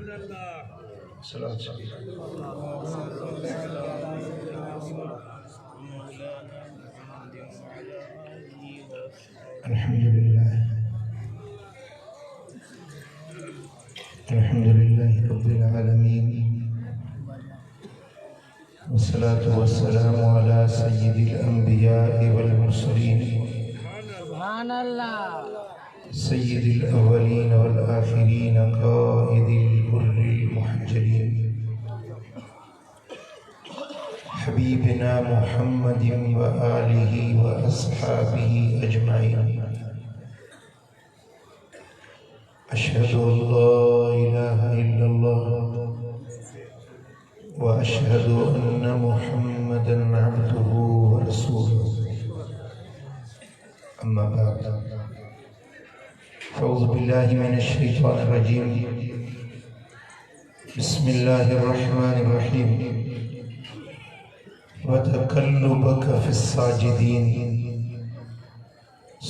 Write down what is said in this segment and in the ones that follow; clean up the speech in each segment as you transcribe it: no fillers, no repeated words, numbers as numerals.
अल्हम्दुलिल्लाह अल्हम्दुलिल्लाह रब्बिल आलमीन वस्सलातु वस्सलामु अला सय्यिदिल अंबिया वल मुरसलीन सुभान अल्लाह सय्यिदिल अव्वलीन वल आखिरीन क़ाइदिल गुर्रिल मुहज्जलीन हबीबिना मुहम्मदिन व आलिहि व अस्हाबिहि अजमाइन अशहदु अल्ला इलाहा इल्लल्लाह व अशहदु अन्ना मुहम्मदन अब्दुहु व रसूलुहु अम्मा बाद फ़अऊज़ु बिल्लाहि मिनश शैतानिर रजीम बिस्मिल्लाहिर रहमानिर रहीम वतकल्लुबक फिस्साजिदीन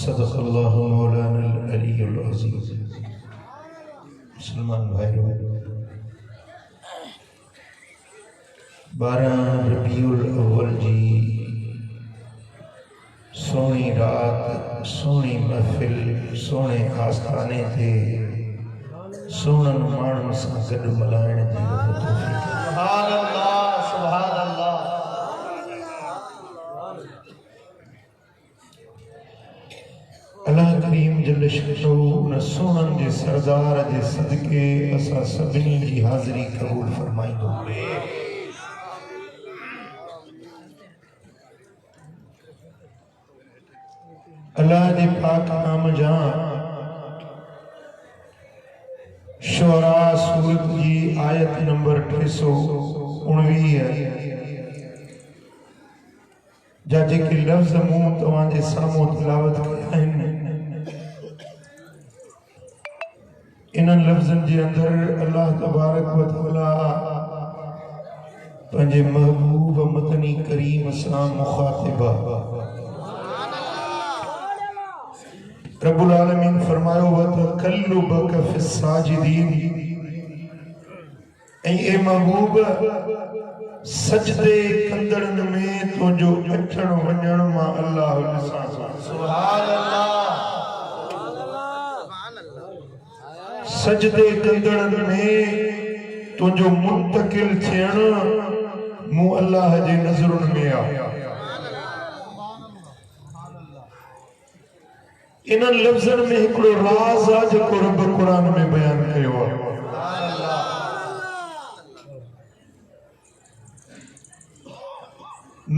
सदक़ल्लाहु मौलाना अल-अलीयुल अज़ीम। मुसलमान भाइयों, 12 रबीउल अव्वल जी सोहनी रात, सोहनी महफिल, सोहने आस्थाने थे सोहनन माण्हुनि सां गॾु मल्हाइण जी तौफ़ीक़। सुभान अल्लाह, सुभान अल्लाह। अल्लाह करीम जल शअनु उन सोहननि जे सरदार जे सदके असां सभिनी जी हाज़िरी क़बूल फरमाईंदो। अल्लाह दे पाक नाम जा शुअरा सूरत जी आयत नंबर 319 जा जेके लफ्ज़ मूं तव्हांजे साम्हूं तिलावत कया आहिनि, इन्हनि लफ्ज़नि जे अंदरि अल्लाह तबारक व तआला पंहिंजे महबूब मदनी करीम सां मुखातिबा रब्बुल आलमीन फरमायो वतकल्लुबक फिस्साजिदीन, ऐं ए महबूब सजदे कंदड़नि में तुंहिंजो अचण वञण मां अल्लाह ॾिसां। सुभान अल्लाह। सजदे कंदड़नि में तुंहिंजो मुंतकिल थियण मूं अल्लाह जे नज़रुनि में आहे। इन्हनि लफ़्ज़नि में हिकिड़ो राज़ आहे जेको रब क़ुरान में बयान कयो आहे।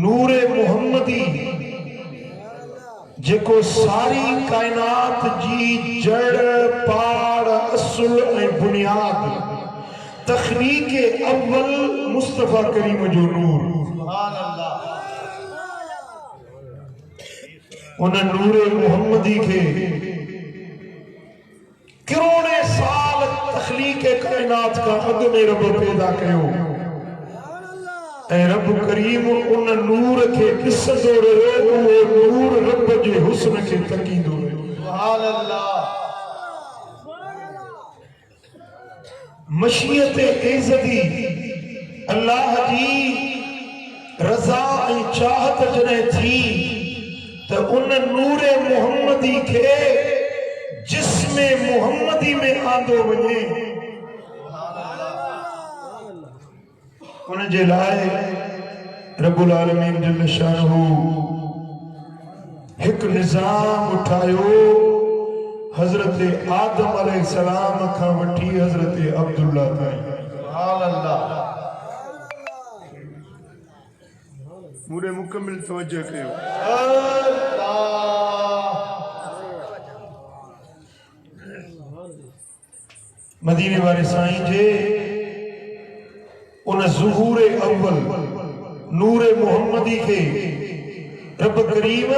नूरे मुहम्मदी जेको सारी कायनात जी जड़ पाड़ असुल ऐं बुनियाद तखलीक़ अव्वल मुस्तफ़ा करीम जो नूर। सुभान अल्लाह। उन नूरे मुहम्मदी के करोड़े साल तखलीक़ कायनात का अग में रब पैदा कयो ऐं रब करीम उन नूर के ॾिसंदो रहियो, उहो नूर रब जे हुस्न के तकींदो रहियो। सुभान अल्लाह। मशीयत इज़्ज़ती अल्लाह जी रज़ा ऐं चाहत जॾहिं थी त उन नूरे मुहम्मदी के जिस्मे मुहम्मदी में आंदो वञे। उन जे लाइ रब्बुल आलमीन जल शानहू हिकु निज़ाम उठायो, हज़रत आदम अलैहिस्सलाम खां वठी हज़रत अब्दुल्लाह ताईं। सुभान अल्लाह। पूरे मुकम्मिल तवज्जो कयो। मदीने वाले साईं जे उन ज़ुहूर अव्वल नूर मुहम्मदी के रब करीम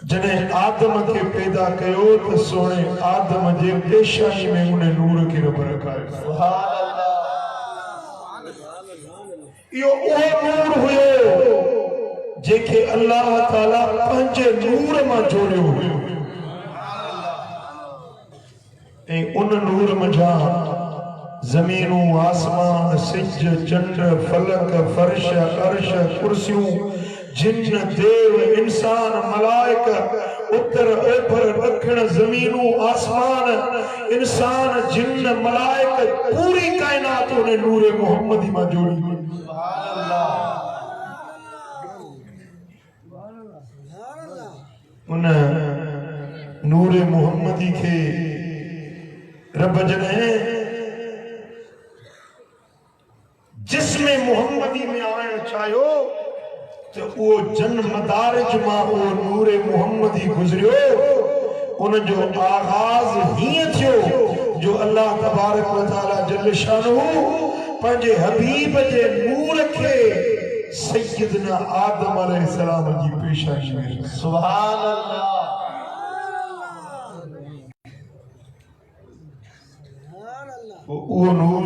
जने आदम के पैदा कयो तो सोने आदम जे पेशानी में उन नूर के रब रखायो। सुभान अल्लाह। यो ओ नूर हुयो जेके अल्लाह ताला पंहिंजे नूर मां जोड़ियो हुयो। उन नूर मजा जमीनू आसमान सिज चंड फलक फर्श अर्श कुर्सियों जिन्न देव इंसान मलाइका उत्तर ओभर दक्षिण जमीनू आसमान इंसान जिन्न मलाइका पूरी कायनात ने नूरे मोहम्मदी में जोड़ी। उन नूरे मोहम्मदी के रब जने जिसमें मोहम्मदी में आना चाहो तो वो जन्म मदारिज मां वो नूरे मोहम्मदी गुजरियो उन जो आगाज ही थियो जो अल्लाह तबारक व तआला जल्ल शानहू पंहिंजे हबीब जे नूर के सैयदना आदम अलैहिस्सलाम जी पेशानी में सुभान अल्लाह। वो नूर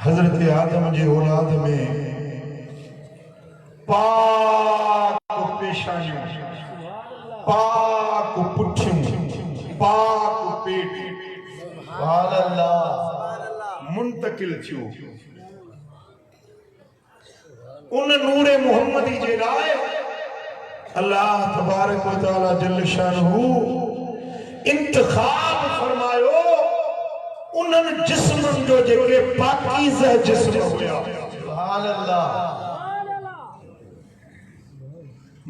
हजरत आदम जी औलाद में पाक पेशानियों पाक पुठियों पाक पेट सुभान अल्लाह मुंतकिल थियो। उन नूरे मोहम्मदी जे लाए अल्लाह तबारक व तआला जल्ल शानहू इंतखाब फरमायो उन्हनि जिस्मनि जो जेके पाकीज़ा जिस्म हुया सुभान अल्लाह।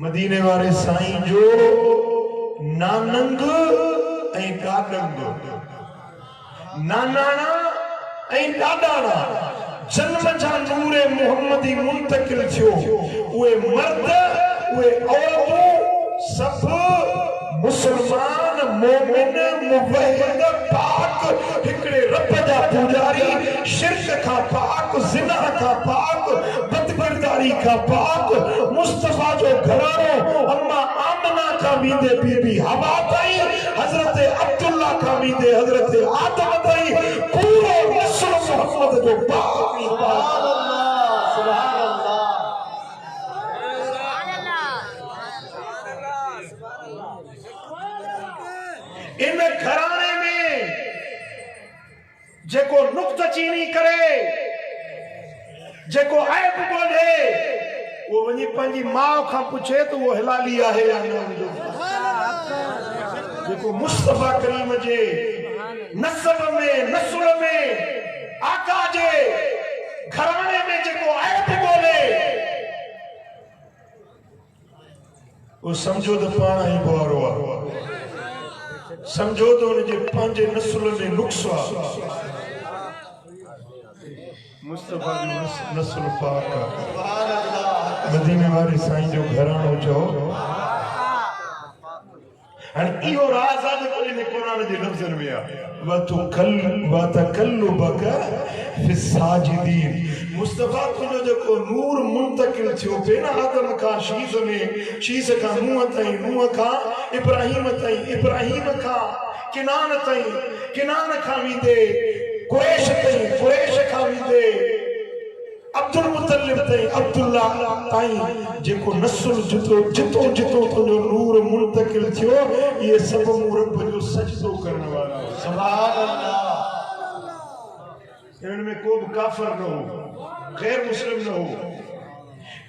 मदीने वाले साईं जो नानंग ऐं काडंग नानाणा ऐं ॾाॾाणा जन्म जा नूरे मोहम्मदी मुंतकिल थियो। उहे मर्द उहे औरतूं सब मुसलमान मोमिन मुवहिद पाक हिकड़े रब जा पुजारी शिरक का पाक जिना का पाक बदकिरदारी का पाक मुस्तफा जो घरानो अम्मा आमना का मीदे बीबी हवा ताई हजरत अब्दुल्ला का मीदे हजरत आदम ताई पूरो नस्ल मोहम्मद जो पाक सुभान अल्लाह सुभान अल्लाह। इन घराने में जेको नुक्तचीनी करे जेको ऐब बोले वो वनी पंजी मां का पूछे तो वो हलाली आहे या न। जेको मुस्तफा करीम जे नस्ब में नस्ल में आका जे घराने में जेको ऐब बोले वो समझो तो पाना ही बोरो समझो तो उनके पांचे नस्ल में नुक्सा मुस्तफा जो नस्ल पाक सुभान अल्लाह। मदीने वाले साईं जो घरानो चो अन इहो राज आज कोई ने कुरान जे लफ्ज़न में आ वतकल्लुबक फि साजिदीन। मुस्तफा तुझो जेको नूर मुंतकिल थियो बेन आदम का शीश में शीश का नूह ताईं नूह का इब्राहिम ताईं इब्राहिम का किनान ताईं किनान का वींदे कुरैश ताईं कुरैश का वींदे अब्दुल मुतल्लिब ताईं अब्दुल्ला ताईं जेको नस्ल जितो जितो जितो तुझो नूर मुंतकिल थियो ये सब रब जो सजदो करने वाला सुभान अल्लाह। इनमें को भी काफिर न हो गैर मुस्लिम न हो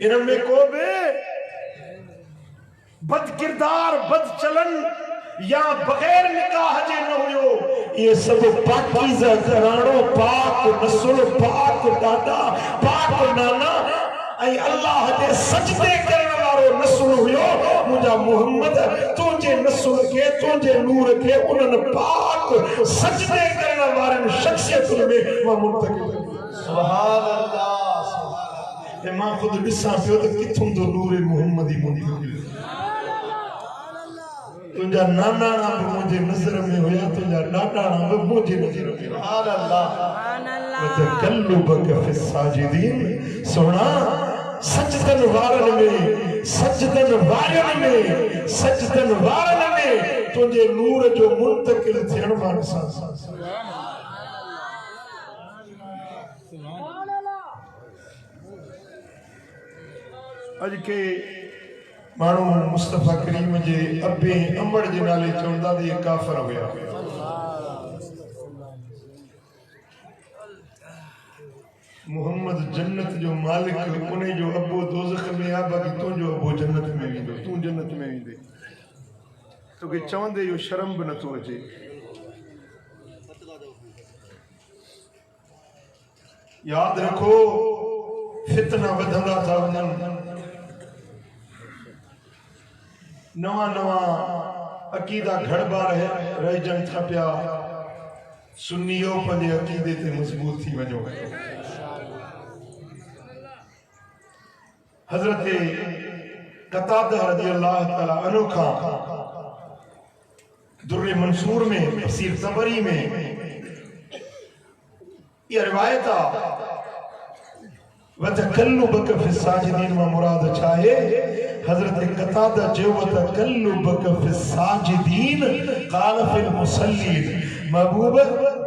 इनमें को भी बद किरदार बद चलन या बगैर निकाह जे न हुयो। ये सब पाकीज़ा घरानो पाक नस्ल पाक दादा पाक नाना ऐं अल्लाह जे सजदे करण वारो नस्ल हुयो। मुंहिंजा मोहम्मद तुंहिंजे नस्ल के तुंहिंजे नूर के उन्हनि पाक सजदे करण वारनि शख्सियतुनि में मां मुंतकिल सुभान अल्लाह सुभान अल्लाह। ते मां खुद ॾिसां पियो त किथों तो नूर मुहम्मदी मुंतकिल तुझा नानाणा भी मुझे नजर में हुआ तुझा ॾाॾाणा भी मुझे नजर में सुभान अल्लाह वतकल्लुबक फि साजिदीन। सोना सजदन वारन में तुझे नूर जो मुंतकिल थियण वार सा अज के मानू मुस्तफा करीम जे अबे अमड़ जे नाले चौंदा ते काफर होया मोहम्मद जन्नत जो मालिक उन्हें जो अबो दोज़ख में आ बाकी तू जो अबो जन्नत में वेंदो तू जन्नत में वेंदे तो के चवंदे जो शर्म भी नथो अचे याद रखो फितना वधंदा था वञनि नवा नवा अकीदा घड़बा रहिजनि था पिया सुन्नियो पंहिंजे अकीदे ते मजबूत थी वञो हजरत कतादा रज़ियल्लाहु तआला अन्हु खां दुर्र मंसूर में तफसीर तबरी में यह रिवायत आ वतकल्लुबक फि साजिदीन में मुराद चाहे हजरत कतादा जो वतकल्लुबक फि साजिदीन क़ाल फिल मुसल्लीन महबूब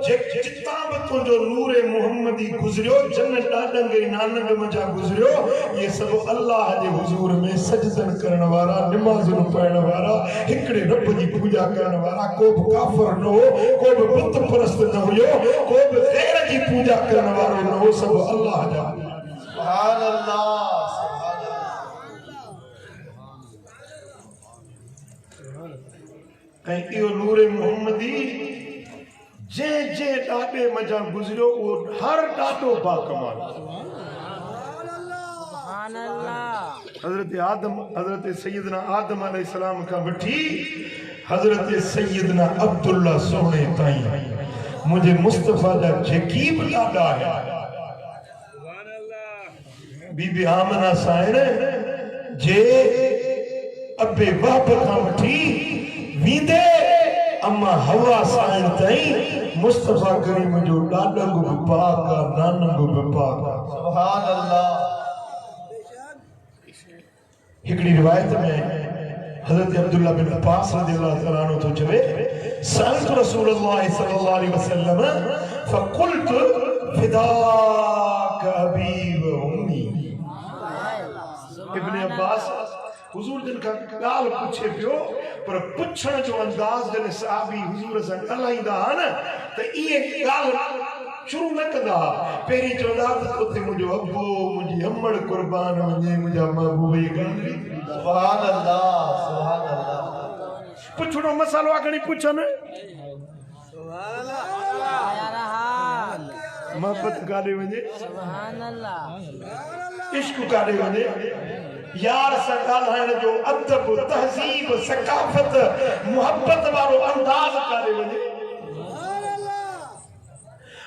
जिता भी तुझो नूरे मोहम्मदी गुजरियो जन्नत डाडंगे नानक मजा गुजरियो ये सब अल्लाह जे हुजूर में सजदन करण वाला नमाज़न पढ़न वाला हिकड़े रब जी पूजा करण वाला को भी काफिर न हो को भी बुत परस्त न हुयो को भी गैर जी पूजा करण वालो न हो सब अल्लाह जा सुभान अल्लाह ऐं इहो नूरे मोहम्मदी जे जे डाडे मजा गुजरियो वो हर डाडो बाकमाल सुभान अल्लाह हजरत आदम हजरत सैयदना आदम अलैहिस्सलाम का वठी हजरत सैयदना अब्दुल्ला सोने ताईं मुझे मुस्तफा दा जकीब डाडा है सुभान अल्लाह बीबी आमना साइण जे अबे वहब का वठी वींदे अम्मा हवा साइण ताईं मुस्तफा करीम जो डाडंग भी पाक नानंग भी पाक सुभान अल्लाह हिकड़ी रिवायत में हजरत अब्दुल्ला बिन अब्बास रज़ियल्लाहु तआला अन्हु तो चवे सअलत रसूलुल्लाह सल्लल्लाहु अलैहि वसल्लम फकुल्त फिदाक अबी व उम्मी इब्न अब्बास हुजूर जिन का गाल पूछे पियो पर पुछण जो अंदाज जने सहाबी हुजूर से ॻाल्हाईंदा न त इहे गाल शुरू न कंदा पहिरीं चवंदा त उते मुंहिंजो अबो मुंहिंजी अमड़ कुर्बान वञे मुंहिंजा महबूब गाली सुभान अल्लाह पुछणो मसालो आखणी पुछन सुभान अल्लाह मोहब्बत काॾे वञे सुभान अल्लाह इश्क काॾे वञे यार सां ॻाल्हाइण जो अदब तहज़ीब सकाफ़त मोहब्बत वारो अंदाज़ काॾे वञे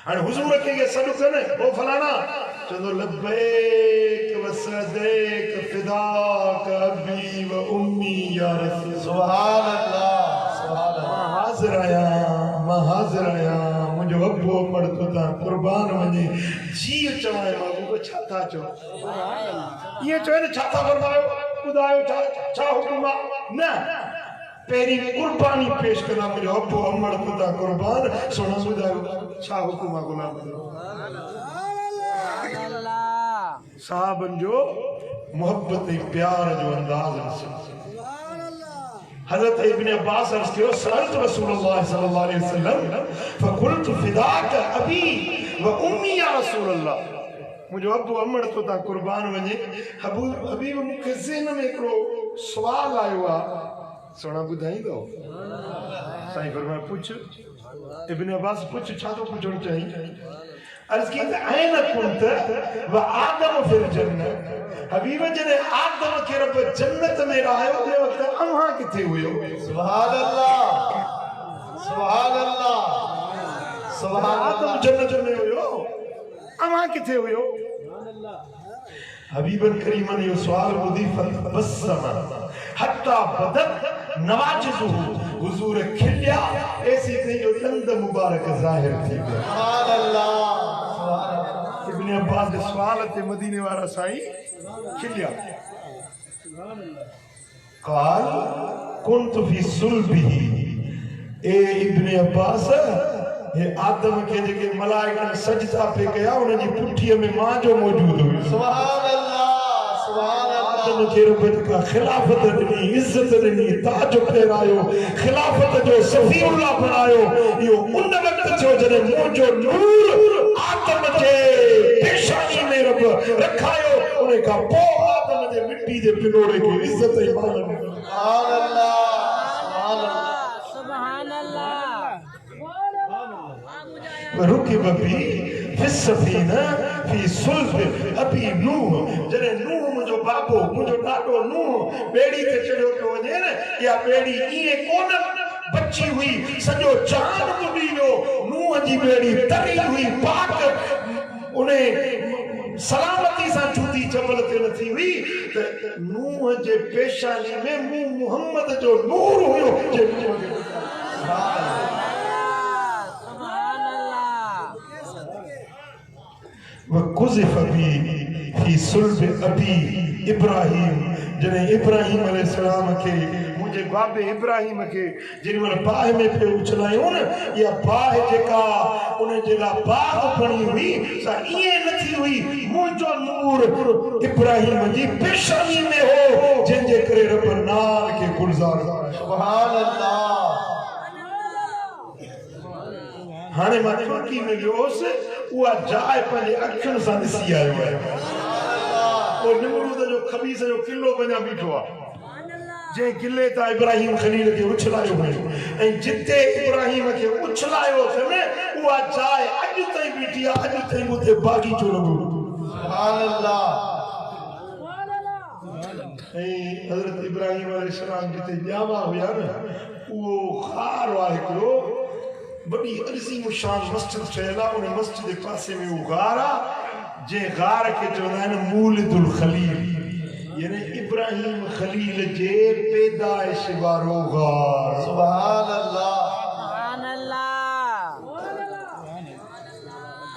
हाणे हुजूर खे इहे सॾु कनि ओ फलाना चवंदो लब्बैक व सदैक फिदाक अबी व उम्मी या रसूल सुभान अल्लाह मां हाज़िर आहियां मुंहिंजो अबो अमड़ तो तां कुर्बान वञे जीअ चवां महबूब छा था चओ ये चवे न छा था फरमायो ॿुधायो छा हुकुम आहे न पहिरीं कुर्बानी पेश कंदा मुंहिंजो अबो अमड़ खुदा कुर्बान सोना ॿुधायो छा हुकुम आहे गुलाम साहबन जो मोहब्बत ऐं प्यार जो अंदाज़ हज़रत इब्न अब्बास अर्ज़ कयो सअलत रसूलुल्लाह सल्लल्लाहु अलैहि वसल्लम फकुल्त फिदाक अबी व उम्मी या रसूलल्लाह मुझो अबू अमड़ तो ता कुर्बान वने हबीब मुखे ज़हन में हिकिड़ो सवाल आयो आहे सोना ॿुधाईंदो साईं फरमाया पुछ इब्न अब्बास पुछ छा तो पुछणो चाही अर्ज़ की ऐन कुंत व आदम फिल जन्नत हबीब जने आदम के रब जन्नत में रहायो ते वक्त अव्हां किथे हुयो सुभान अल्लाह सुभान अल्लाह सुभान आदम जन्नत में हुयो अव्हां किथे हुयो हबीबन करीमन यो सवाल ॿुधी फतबस्सम हत्ता बदत नवाजिज़ुहु हुजूर खिलिया ऐसी ते जो दंद मुबारक ज़ाहिर थी विया सुभान अल्लाह सुभान अल्लाह इब्न अब्बास के सवाल ते मदीने वाला साईं खिलिया सुभान अल्लाह क़ाल कुंतु फी सुल्बिही ए इब्न अब्बास ये आदम के जेके मलाइका सजदा पे कया उन जी पुठीअ में मां जो मौजूद हुई सुभान अल्लाह आदम के रब का खिलाफत दी, इज्जत दी, ताज फेरायो, खिलाफत जो सफीउल्लाह बनायो। यो उन वक्त जो जने मुंहिंजो नूर आदम जे पेशानी में रब रखायो, उन का पो आदम जे मिट्टी जे पिनोड़े के इज्जत ही मानन। सुभान अल्लाह, सुभान अल्लाह, सुभान अल्लाह। रुकी बबी फिसफीना फी सुल्फ अबी नूह, जने नूह मुंहिंजो बाबो, मुंहिंजो ॾाॾो नूह ॿेड़ी ते चढ़ियो पियो वञे न, या ॿेड़ी ईअं कोन बची हुई, सॼो चांद बुॾी वियो, नूह जी ॿेड़ी तरी हुई, पाक उन सलामती सां छूती जबल ते नथी हुई, त नूह जे पेशानी में मुहम्मद जो नूर हुयो। वकुज़िफ़ बी फी सुल्ब अबी इब्राहिम, जने इब्राहिम अलैहिस्सलाम के मुझे बाबे इब्राहिम के जिन मन बाह में पे उछलायो न, या बाह जेका उन जेला बाग बनी हुई सा ये नथी हुई, मुझो नूर इब्राहिम जी पेशानी में हो, जिन जे करे रब नाल के गुलजार। सुभान अल्लाह। हाने मां तुर्की में वियोस, उहा जाइ पंहिंजे अखियुनि सां ॾिसी आयो आहे। ओ नमरूद जो खबीस जो किलो वञा बीठो आहे, जंहिं किले तां इब्राहिम खलील खे उछलायो हुयो, ऐं जिते इब्राहिम खे उछलायो अथनि उहा जाइ अॼु ताईं बीठी आहे, अॼु ताईं उते बाग़ीचो लॻो। सुभान अल्लाह। ऐं हज़रत इब्राहिम अलैहिस्सलाम जिते ॼावा हुया न, उहो ख़ार आहे हिकिड़ो, बड़ी अज़ीम शान मस्जिद ठहियल आहे, उन मस्जिद जे पासे में उहो गार आहे, जंहिं गार खे चवंदा आहिनि मूलिदुल खलील, यानी इब्राहिम खलील जे पैदाइश वारो गार। सुभान अल्लाह, सुभान अल्लाह।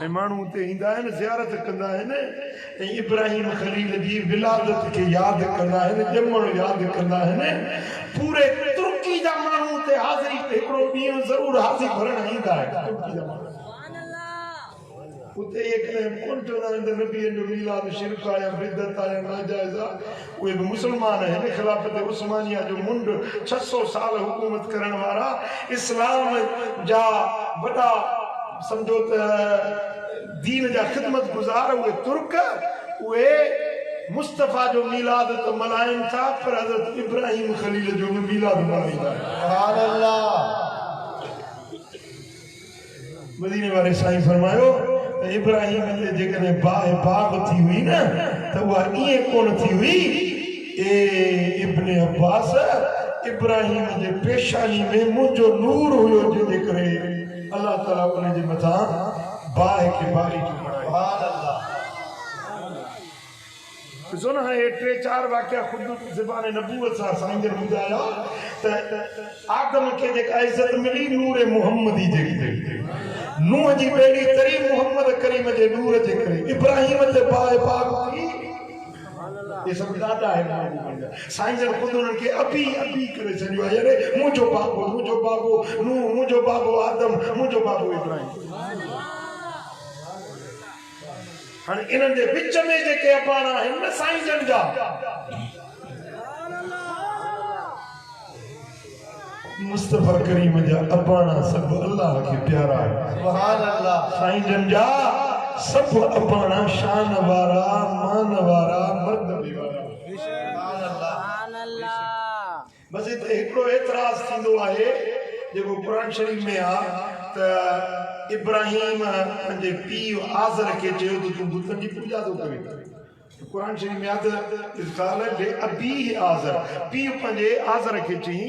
ऐं माण्हू उते ईंदा आहिनि, ज़ियारत कंदा आहिनि, ऐं इब्राहिम खलील जी विलादत खे यादि कंदा आहिनि, ॼमण यादि कंदा आहिनि। पूरे तुर्की जा माण्हू उते हाज़िरी हिकिड़ो ॾींहुं ज़रूरु हाज़िरी भरण ईंदा आहिनि। तुर्की जा माण्हू उते एक ने कोन चवंदा आहिनि त नबीअ जो मीलाद शिरक आहे, बिदअत आहे, नाजाइज़ आहे, उहे बि मुस्लमान आहिनि। खिलाफ़त उस्मानिया जो मुंड 600 साल हुकूमत करण वारा इस्लाम जा वॾा समझो त दीन जा ख़िदमत गुज़ार उहे तुर्क, उहे मुस्तफ़ा जो मीलाद तो मल्हाइनि था, पर हज़रत इब्राहिम खलील जो मीलाद मल्हाईंदा आहिनि। सुभान अल्लाह। मदीने वारे साईं फरमायो त इब्राहिम ते जेकॾहिं बाग थी हुई न, त उहा ईअं कोन थी हुई। ए इब्ने अब्बास, इब्राहिम जे पेशानी में मुंहिंजो नूर हुयो, जंहिंजे करे अल्लाह ताला उन जे मथां बाह खे बाग़ीचो बणायो। सुभान अल्लाह। ॾिसो न, हाणे 3-4 वाक़िया ख़ुदि ज़बान नबूवत सां साईं जन ॿुधाया त आदम खे जेका इज़त मिली नूर मुहम्मदी जे नूह जी ॿेड़ी तरी मुहम्मद करीम जे नूर जे करे, इब्राहिम ते बाह बाग थी। ये सब ॾाढा आहिनि। साईं जन ख़ुदि उन्हनि खे अबी अबी करे छॾियो आहे, यानी मुंहिंजो बाबो नूह, मुंहिंजो बाबो आदम, मुंहिंजो बाबो इब्राहिम। हाणे इन्हनि जे विच में जेके अबाणा आहिनि न साईं जन जा, मुस्तफ़ा करीम जा अबाणा सभु अल्लाह खे प्यारा आहे। सुभान अल्लाह। साईं जन जा सभु अबाणा शान वारा, मान वारा, मर्दबी वारा। सुभान अल्लाह। बस हिकिड़ो एतिराज़ थींदो आहे जेको क़ुरान शरीफ़ में आहे त इब्राहिम पंहिंजे पीउ आज़र खे चयो त तूं बुतनि जी पूॼा थो करे। क़ुरान शरीफ़ में आहे त अबी आज़र, पीउ पंहिंजे आज़र खे चई।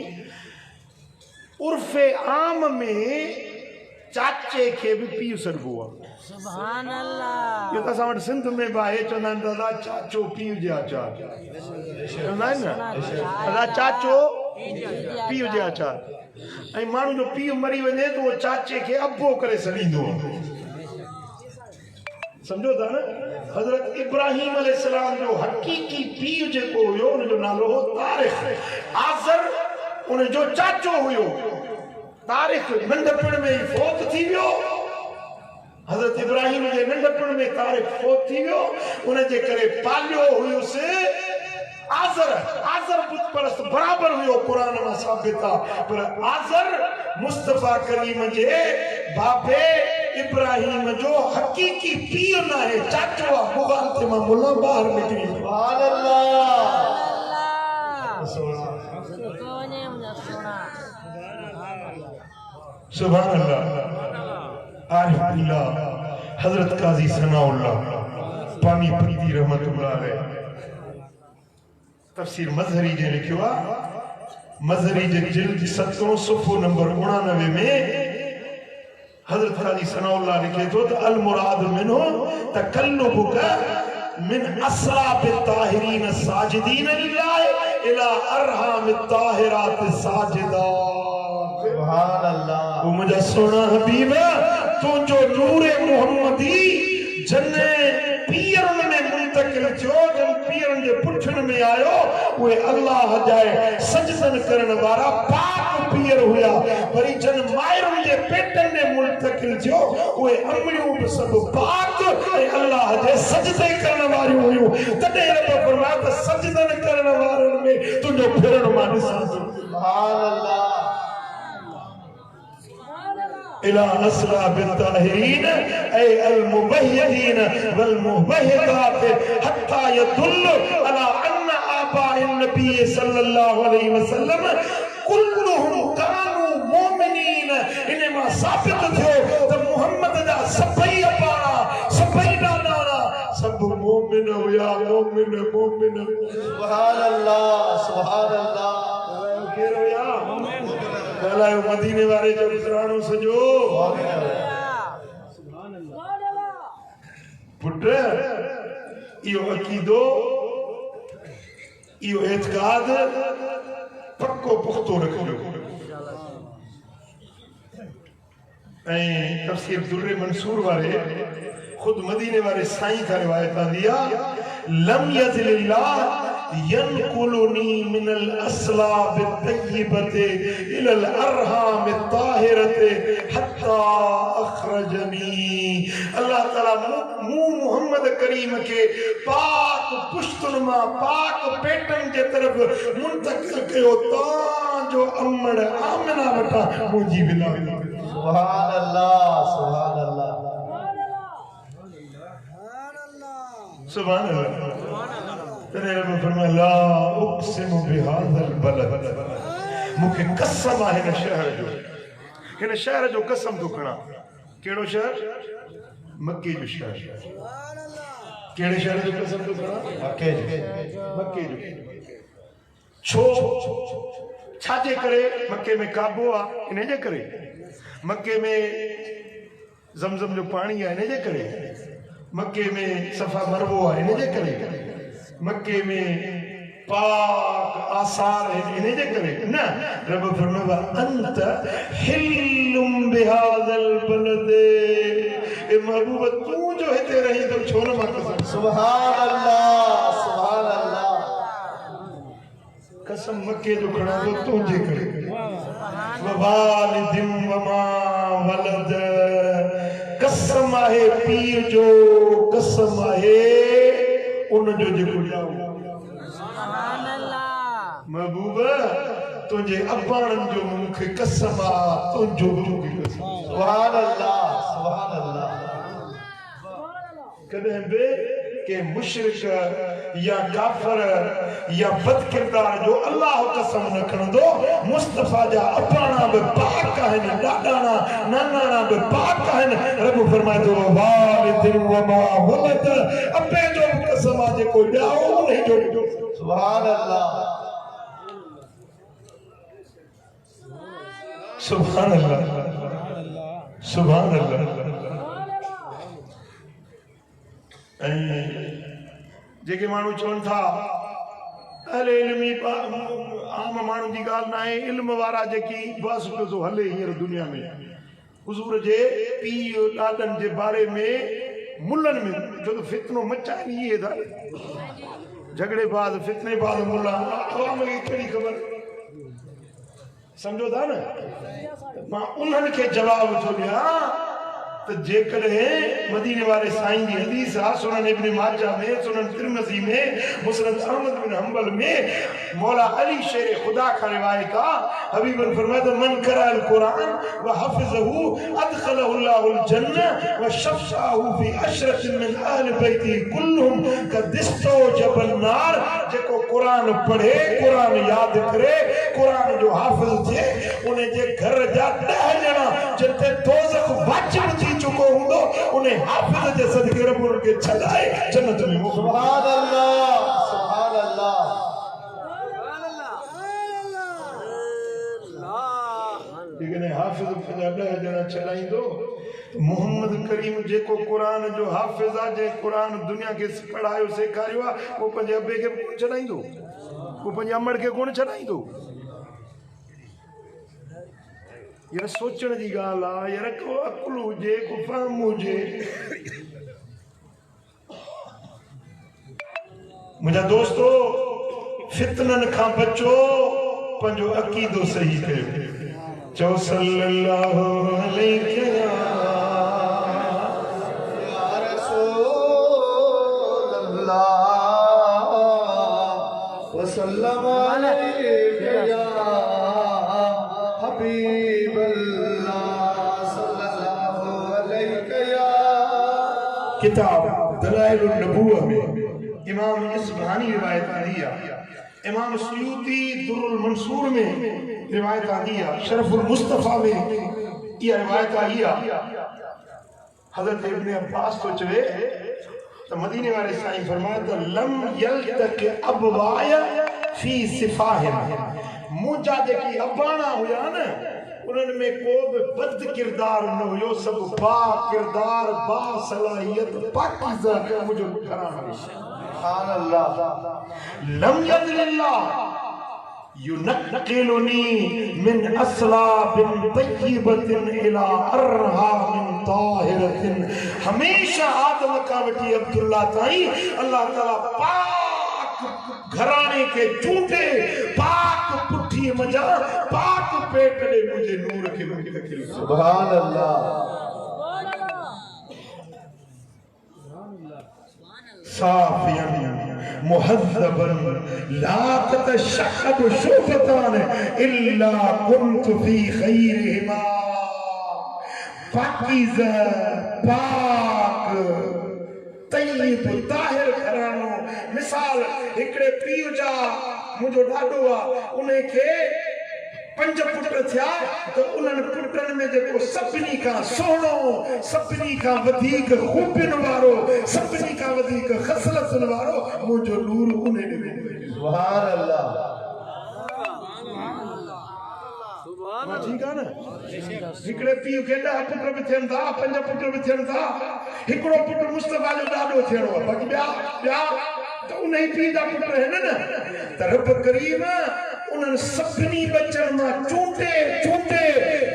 उर्फ़े आम में चाचे खे बि पीउ सॾिबो आहे। सुभान अल्लाह। इहो त असां वटि सिंध में बि आहे, चवंदा आहिनि दादा चाचो पीउ जे आचार, चवंदा आहिनि न दादा चाचो पीउ जे आचार। ऐं माण्हू जो पीउ मरी वञे त उहो चाचे खे अबो करे सॾींदो, सम्झो था न। हज़रत इब्राहिम अलैहिस्सलाम जो हक़ीक़ी पीउ जेको हुयो उनजो नालो हो तारिख़। आज़र उनजो चाचो हुयो। तारिख़ नंढपण में ई फौत थी वियो। हज़रत इब्राहिम जे नंढपण में तारिख़ फौत थी वियो, उनजे करे पालियो हुयुसि आजर आजर बुत परस्त बराबर हुयो कुरान में साबित आहे पर आजर मुस्तफा करीम जे बाबे इब्राहिम जो हकीकी पीउ न आहे चाचो आहे मुगालते मां मुला बाहर निकरी सुभान अल्लाह सुभान अल्लाह आरिफ बिल्लाह हजरत काजी सनाउल्लाह पानी पीती रहमतुल्लाह अलैह तफसीर मजहरी जे लिखियो आहे मजहरी जे जिल्द 17 सफ़ो नंबर 99 में हजरत काजी सनाउल्लाह लिखे तो अल मुराद मिन्हु तकल्लुबुका मिन अस्लाब ताहिरीन साजिदीन लिल्लाह इला अरहाम ताहिरात साजिदा सुभान अल्लाह। वो मुझे सोना हबीब तो जो नूरे मोहम्मदी जन्ने पीरन में मुंतकिल थियो जन पीरन जे पुठन में आयो वे अल्लाह जाए सजदन करन वाला पाक पीर हुया वरी जन मायरन जे पेटन में मुंतकिल थियो वे अमरियों भी सब पाक ए अल्लाह जे सजदे करन वाली हुयो तदे रब फरमाया सजदन करन वारन में तुजो फिरन मा दिसा सुभान अल्लाह इला अस्लाब ताहिरीन ऐ अल मुबय्यदीन वल मुबय्यदात हत्ता यदुल्ल अला अन्न आबाइन नबी सल्लल्लाहु अलैहि वसल्लम कुल्लुहुम कानू मोमिनीन इनमा साबित थियो त मोहम्मद दा सभई अपाना सभई नाना सब मोमिन हुया मोमिन मोमिन सुभान अल्लाह केर हुया गलायो मदीने वाले जो गुजरानो सजो पुट इहो अकीदो इहो एतकाद पक्को पुख्तो रखियो ऐं तफसीर दुर्रे मंसूर वाले खुद मदीने वाले साईं का रिवायत आंदी आहे लम यज़लिल्लाह यनकुलुनी मिनल अस्लाब तय्यबते इलल अरहाम ताहिरते हत्ता अखरजनी अल्लाह ताला मु मोहम्मद करीम के पाक पुश्तन मा पाक पेटन के तरफ मुंतकिल कयो ता जो अमड़ आमना वटा मुजी बिला सुभान अल्लाह सुभान अल्लाह सुभान अल्लाह तेरे रब फरमाया ला उक़सिमु बिहाज़ल बलद मुखे कसम आहे हिन शहर जो कसम तो खणा केड़ो शहर मक्के जो शहर सुभान अल्लाह केड़े शहर जो कसम तो खणा मक्के जो छो छाजे करे मक्के में काबो आ इने जे करे मक्के में जमजम जो पानी आ इने जे करे मक्के में सफा मरवो आ इने जे करे मक्के में पाक आसार है इन्हें जे करे ना रब फरमाया अंत हिल्लुम बिहादल बलद ए महबूब तू जो है तेरे ही तो छोड़ मत सुभान अल्लाह कसम मक्के जो खड़ा तो तू जे करे ववालिदिम वमा वलद कसम है पीर जो कसम है उन जो जेको सुभान अल्लाह महबूबा तुझे अबाणन जो मुखे कसम आ तुझो तुझी कसम सुभान अल्लाह कदे बे के मुशरिक या काफिर या बदकिरदार जो अल्लाह कसम न खणंदो मुस्तफा जा अबाणा बे पाक आहिनि ॾाॾाणा नानाणा बे पाक आहिनि रब फरमाए थो वालिदिन वमा वलद अबे जो कसम आ जेको ॼाओ उन जो सुभान अल्लाह सुभान अल्लाह सुभान अल्लाह जेके मानू चवन था अहले इल्मी आम मानू जी गाल ना है इल्म वारा जेकी बस तो हले हियर दुनिया में हुजूर जे पीउ ॾाॾनि जे बारे में मुल्लन में जो तो फितनो मचाई ये था झगड़े बाद फितने बाद मुल्ला आवाम खे कहिड़ी ख़बर समझो था न मां उन्हनि खे जवाब थो ॾियां तो जेकर है मदीने वाले साईं की हदीस है सुनन इब्न माजा में, सुनन तिरमिज़ी में, मुस्नद अहमद बिन हंबल में मौला अली शेर खुदा का रिवायत का हबीबन फरमाया मन करा अल कुरान व हफिज़हु अदखलहु अल्लाहुल जन्नह व शफ़अहु फी अशरतिन मिन अहल बैती कुल्लुहुम कदिस्तो जबन नार। जेको कुरान पढ़े, कुरान याद करे, कुरान जो हाफिज थे उन्हें जे घर जा 10 ॼणा जिते दोज़ख वाजिब थी चुको हूंदो उन्हें हाफिज जे सदके रब उनके छॾाए जन्नत में मोकिलियो। सुभान अल्लाह, सुभान अल्लाह। लेकिन हाफिज पंजा 10 ॼणा छॾाईंदो मोहम्मद करीम जेको कुरान जो हाफिज आहे, जे कुरान दुनिया के पढ़ायो सेखारियो आहे, वो पंहिंजे अबे खे कोन छॾाईंदो, वो पंहिंजे अमड़ खे कोन छॾाईंदो। यार सोचण जी ॻाल्हि आहे, यार को अकुल हुजे, को फ़हम हुजे। मुंहिंजा दोस्तो फितनन खां बचो, पंहिंजो अक़ीदो सही कयो। चओ सल्लल्लाहु अलैहि वसल्लम अलैहि या हबीब अल्लाह सल्लल्लाहु अलैहि या। किताब दलाइलुन नबुव्वा में इमाम इस्फहानी रिवायत आंदी है, इमाम सुयूती दुर्रुल मंसूर में रिवायत आंदी है, शरफुल मुस्तफा में यह रिवायत आई है। हजरत इब्ने अब्बास तो चवे तो मदीने वाले साईं फरमाते लम यल्तक अबवाय फी सिफाहिम। मुंजा जेकी अबाणा हुया न उन्हनि में को भी बद किरदार न हुयो, सब बा किरदार, बा सलाहियत, पाकीज़ा मुझो घरानो। सुभान अल्लाह। लम यदलिल्लाह युनक्किलुनी मिन अस्लाबिन तय्यिबतिन इला अर्हा मिन ताहिरतिन। हमेशा आदम का वठी अब्दुल्ला ताई अल्लाह ताला पाक घराने के चूंटे, पाक पुठी मजा, पाक पेट ने मुझे नूर के मुंतकिल। सुभान अल्लाह। साफियन मुहज़्ज़बन ला ततशअब शुबतान इल्ला कुन्तु फी खैरिहिमा। पाकीज़ा, पाक, तय्यब, ताहिर घरानो। मिसाल हिकड़े पीउ जा मुझो ॾाॾो आहे, उन्हें के 5 पुट थिया तो उन्हनि पुटनि में जेको सभिनी खां सोहणो, सभिनी खां वधीक खूबियुनि वारो, सभिनी खां वधीक ख़सलतुनि वारो मुंहिंजो नूर उन्हें में। सुभान अल्लाह। ठीक आहे न। हिकिड़े पीउ खे 10 पुट बि थियनि था, 5 पुट बि थियनि था, हिकिड़ो पुट मुस्तफा जो ॾाॾो थियणो आहे, बाक़ी ॿिया तो उन्हीं पीउ जा पुट आहिनि न। त रब करीम उन्हनि सभिनी बचनि मां चूंटे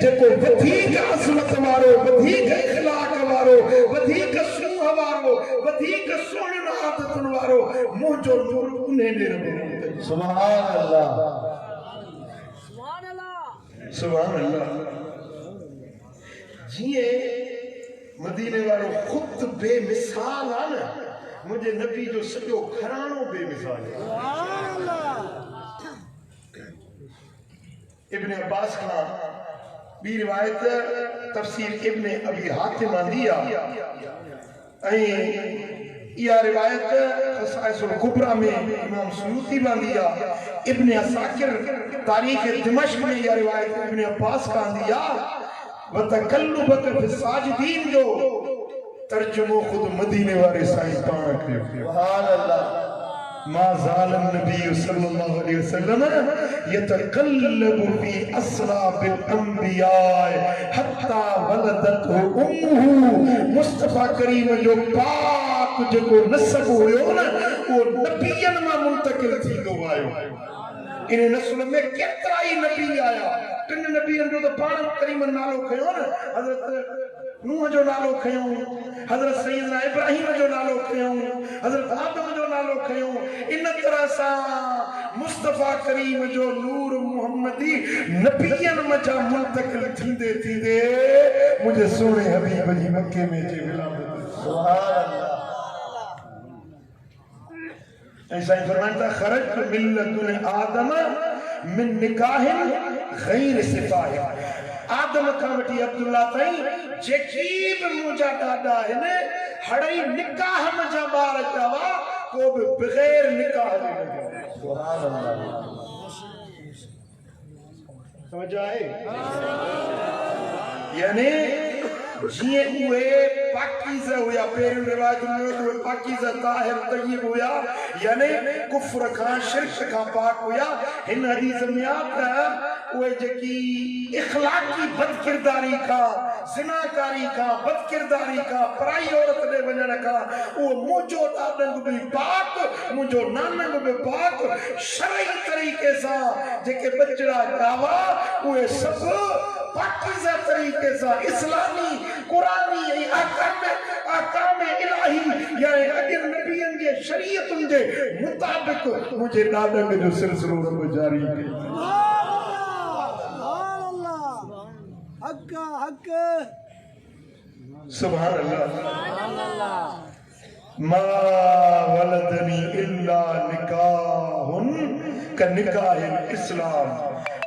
जेको वधीक अज़मत वारो, वधीक इख़लाक़ वारो, वधीक सूह वारो, वधीक सुहिणियुनि आदतुनि वारो मुंहिंजो नूर उन्हें ॾे रब। सुभान अल्लाह। सुभान अल्लाह। जीअं मदीने वारो ख़ुद बेमिसाल आहे न, मुझे नबी जो सॼो घरानो बेमिसाल है। इब्ने अब्बास खां ॿी रिवायत तफसीर इब्ने अबी हातिम आंदी आहे, ऐं इहा रिवायत ख़साइसुल कुबरा में इमाम सुयूती बांदी आहे। इब्ने असाकिर तारीख़ दिमश्क में इहा रिवायत इब्ने अब्बास खां आंदी आहे। व तकल्लुबक फि साजिदीन जो तर्जुमो खुद मदीने वाले साईं पाण कयो। सुभान अल्लाह। मा ज़ालन नबी सल्लल्लाहु अलैहि वसल्लम यतकल्लबु फी अस्लाबिल अंबिया हत्ता वलदतहु उम्मुहु। मुस्तफा करीम जो पाक जेको नसब हुयो न वो नबियन मां मुंतकिल थींदो आयो। इन नस्ल में केतिरा ई नबी आया, 3 नबी नबियन जो तो पाण करीम नालो खयो न हज़रत नूह जो नालो खयो हज़रत सैयदना इब्राहिम जो नालो खयो हज़रत आदम जो नालो खयो इन तरह सा मुस्तफा करीम जो नूर मुहम्मदी नबियन मजा मुंतकिल थींदे थींदे मुझे सोने हबीब जी मक्के में जे विलादत सुभान अल्लाह ऐसा ही फरमाता खरज मिल्लतुन आदम मिन निकाहिन गैर सिफाह आदम का वठी अब्दुल्ला ताई जेकीब मुजा दादा है ने हड़ई निकाह मजा बार जावा को भी बगैर निकाह दे सुभान अल्लाह समझ आए यानी जिए हुए पाकीज़ा हुआ पेर रिवाज में हुए पाकीज़ा ताहिर तय्यब हुआ यानी कुफ्र का शिर्क का पाक हुआ इन हदीस में आता वो जेकी इखलाकी बदकिरदारी का जिनाकारी का बदकिरदारी का पराई औरत ने वजन का वो मुझो दादंग भी पाक मुझो नानंग भी पाक शरई तरीके से जेके बचड़ा गावा वो सब पाकीज़ा तरीके से इस्लामी कुरानी आकाम इलाही या अगर नबियन जे शरीयतुन जे मुताबिक मुझे दादंग जो सिलसिलो रब जारी है हक हक सुभान अल्लाह मा वलदनी इल्ला निकाहुन का निकाह इस्लाम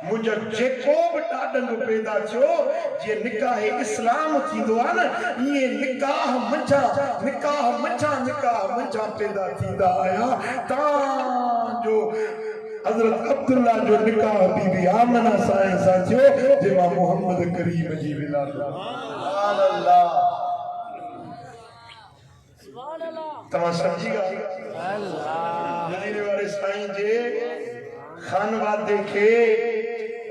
मुझे जेको भी डाडंग पैदा थियो जे निकाह इस्लाम थींदो आ न ये निकाह मंझा पैदा थींदा आया ता जो हजरत अब्दुल्ला जो निकाह बीबी आमना साईं सां थियो जेमा मोहम्मद करीम जी विलादत सुभान अल्लाह तमा समझी गा अल्लाह नदीने वाले साईं जे खानवा देखे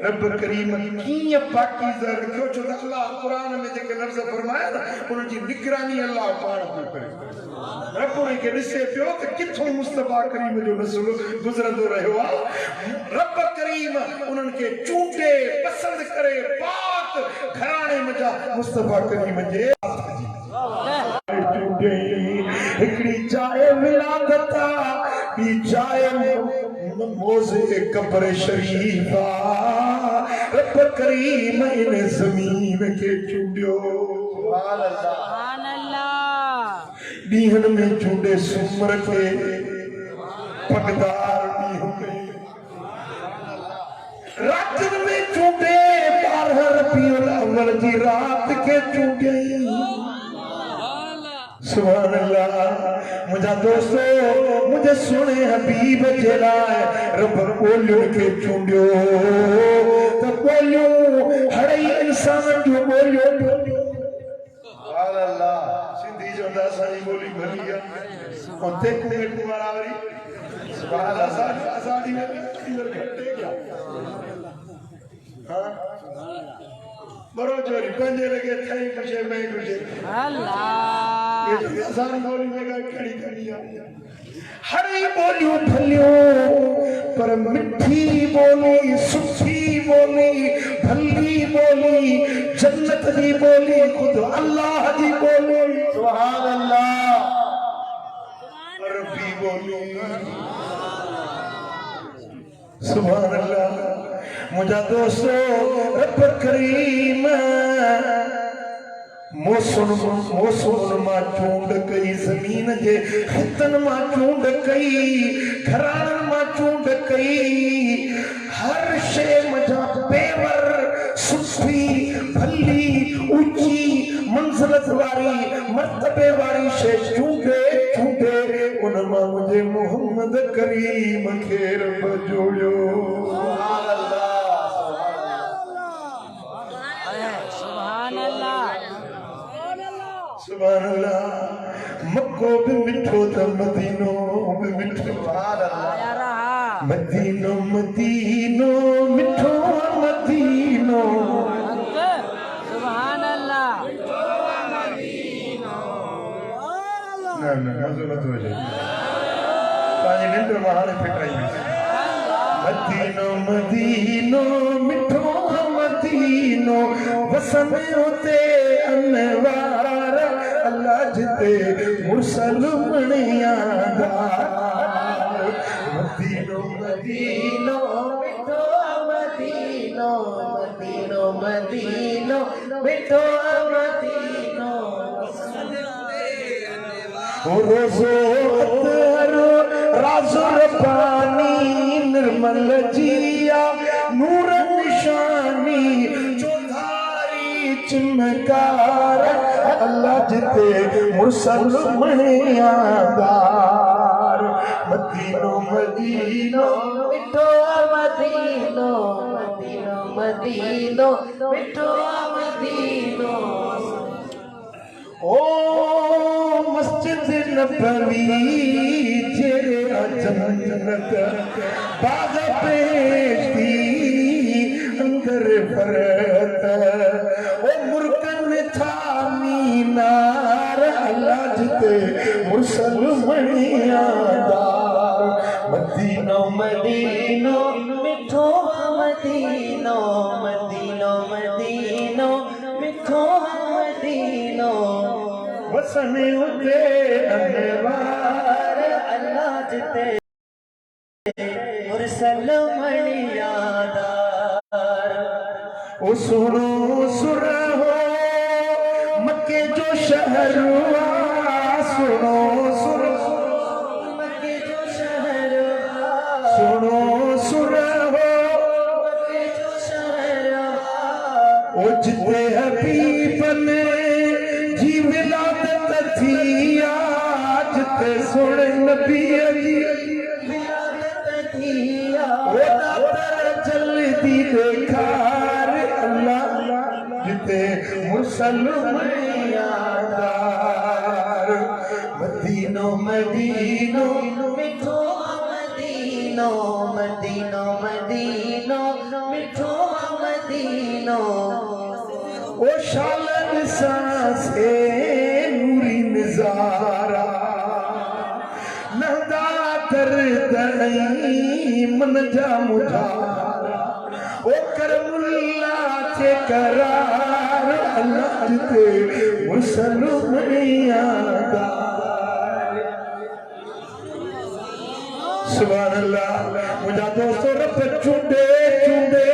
रब करीम की पाकीज़ा रखियो छो त अल्लाह कुरान में जेके लफ्ज़ फरमाया न उन जी निगरानी अल्लाह पाण पियो करे रब उन खे ॾिसे पियो त किथों मुस्तफा करीम जो नस्ल गुज़रंदो रहियो आहे रब करीम उन्हनि खे चूंडे पसंद करे पाक घराणे मजा मुस्तफा करीम जे चूंडे हिकड़ी चाहे विलादत बी चाहे मोज़े कब्र शरीफा रब करीम इन ज़मीन के चूंडियो सुभान अल्लाह ॾींहनि में चूंडे सुमर के पगदार ॾींहं में रातनि में चूंडे 12 रबीउल अव्वल जी रात के चूंडे सुभान अल्लाह मुझा दोस्तों मुझे सुने हबीब जेला रब बोलियो के चूंडियो तो बोलियो हर इंसान जो बोलियो सुभान अल्लाह सिंधी जो दासाई बोली भली है और ते कुमेट बराबरी सुभान अल्लाह आजादी में अंदर घटे क्या हां बरो जोरी पंजे लगे थई कुछ मैं कुछ अल्लाह ये जो आसान बोली में खड़ी खड़ी हरी बोलियो भलियो पर मिठी बोली सुखी बोली भली बोली जन्नत की बोली खुद अल्लाह की बोली सुभान अल्लाह अरबी बोली सुभान अल्लाह मुझा दोस्तों रब करीम मौसम मां चूंड कई जमीन जे हितन मां चूंड कई घराणन मां चूंड कई हर शे मजा पेवर सुठी भली ऊंची मंजिलत वारी मर्तबे वारी शे चूंडे चूंडे उन मां मुझे मोहम्मद करीम खे रब जोड़ियो सुभान अल्लाह सुभान अल्लाह मक्को भी मिठो त मदीनो भी मिठो सुभान अल्लाह मदीनो मदीनो मिठो मदीनो सुभान अल्लाह मदीनो ना ना मजो मत हो जाए पानी निंद्र महान फिटाई मदीनो मदीनो मिठो मदीनो वसन उते अनवार अल्लाह जिते मुरसल बनिया मदीनो मदीनो मिठो मदीनो मदीनो मदीनो मिठो मदीनो रोज़ो अतरो राज़ो रब्बानी निर्मल जिया नूर निशानी चौधारी चमकार अल्लाह जिते मुरसल मणियादार मदीनो मदीनो मिठो मदीनो मदीनो मदीनो मिठो मदीनो ओ मस्जिद नबवी तेरे जन्नत बाग पेशी अंदर फरत ओ मुर्कन था मीनार अल्लाह जिते मुरसल मणियादार मदीनो मदीनो मिठो मदीनो मदीनो मदीनो मिठो मदीनो वसन उते अनवार अल्लाह जिते मुरसल मणियादार ओ सुनो सुर हो मक्के जो शहर हुआ सुनो सुर मक्के जो शहर सुनो सुर हो मक्के जो शहर ओ जिते हबीब ने जी विलादत थी आज ते सुन नबी जी विलादत थिया ओ दातर जल्दी देखार अल्लाह जिते मुरसल मणियादार मदीनो मदीनो मिठो मदीनो मदीनो मदीनो मिठो मदीनो ओ शालन सांसे नूरी नजारा नहदा कर दई मन जा मुझारा ओ करमुल्ला चे करार अल्लाह जिते मुरसल मणियादार सुभान अल्लाह मुझा दोस्तों रब चूंडे चूंडे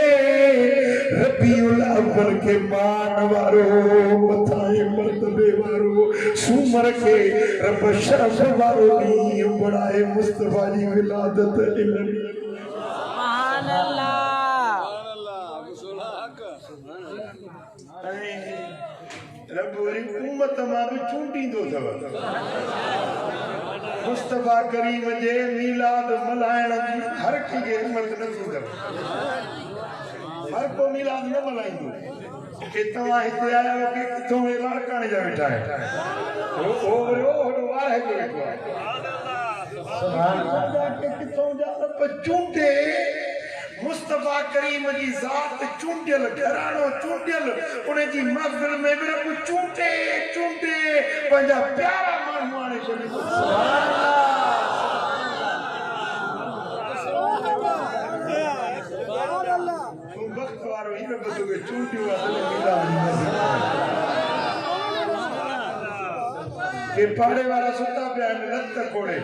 रबीउल अव्वल के मान वारो मथाए मर्तबे वारो सुमर के रब शरफ वारो नी बड़ाए मुस्तफा जी विलादत इल्मी सुभान अल्लाह रब वरी उम्मत मां भी चूंडींदो अथव मुस्तफा करीम जे मीलाद मल्हाइण जी हर कंहिंखे हिम्मत न थींदव हर को मीलाद न मल्हाईंदो कि तव्हां हिते आया आहियो कि किथों लाड़काणे जा वेठा आहियो होॾो वारे जो वेठो आहे किथों जा रब चूंडे मुस्तफा करीम जी ज़ात चूंडियल घराणो चूंडियल उन जी महफ़िल में बि रब चूंडे चूंडे पंहिंजा प्यारा माण्हू आणे छॾे वक्त वारो ही रब तोखे चूंडियो के पाड़े वारा सुता पिया आहिनि रत कोड़े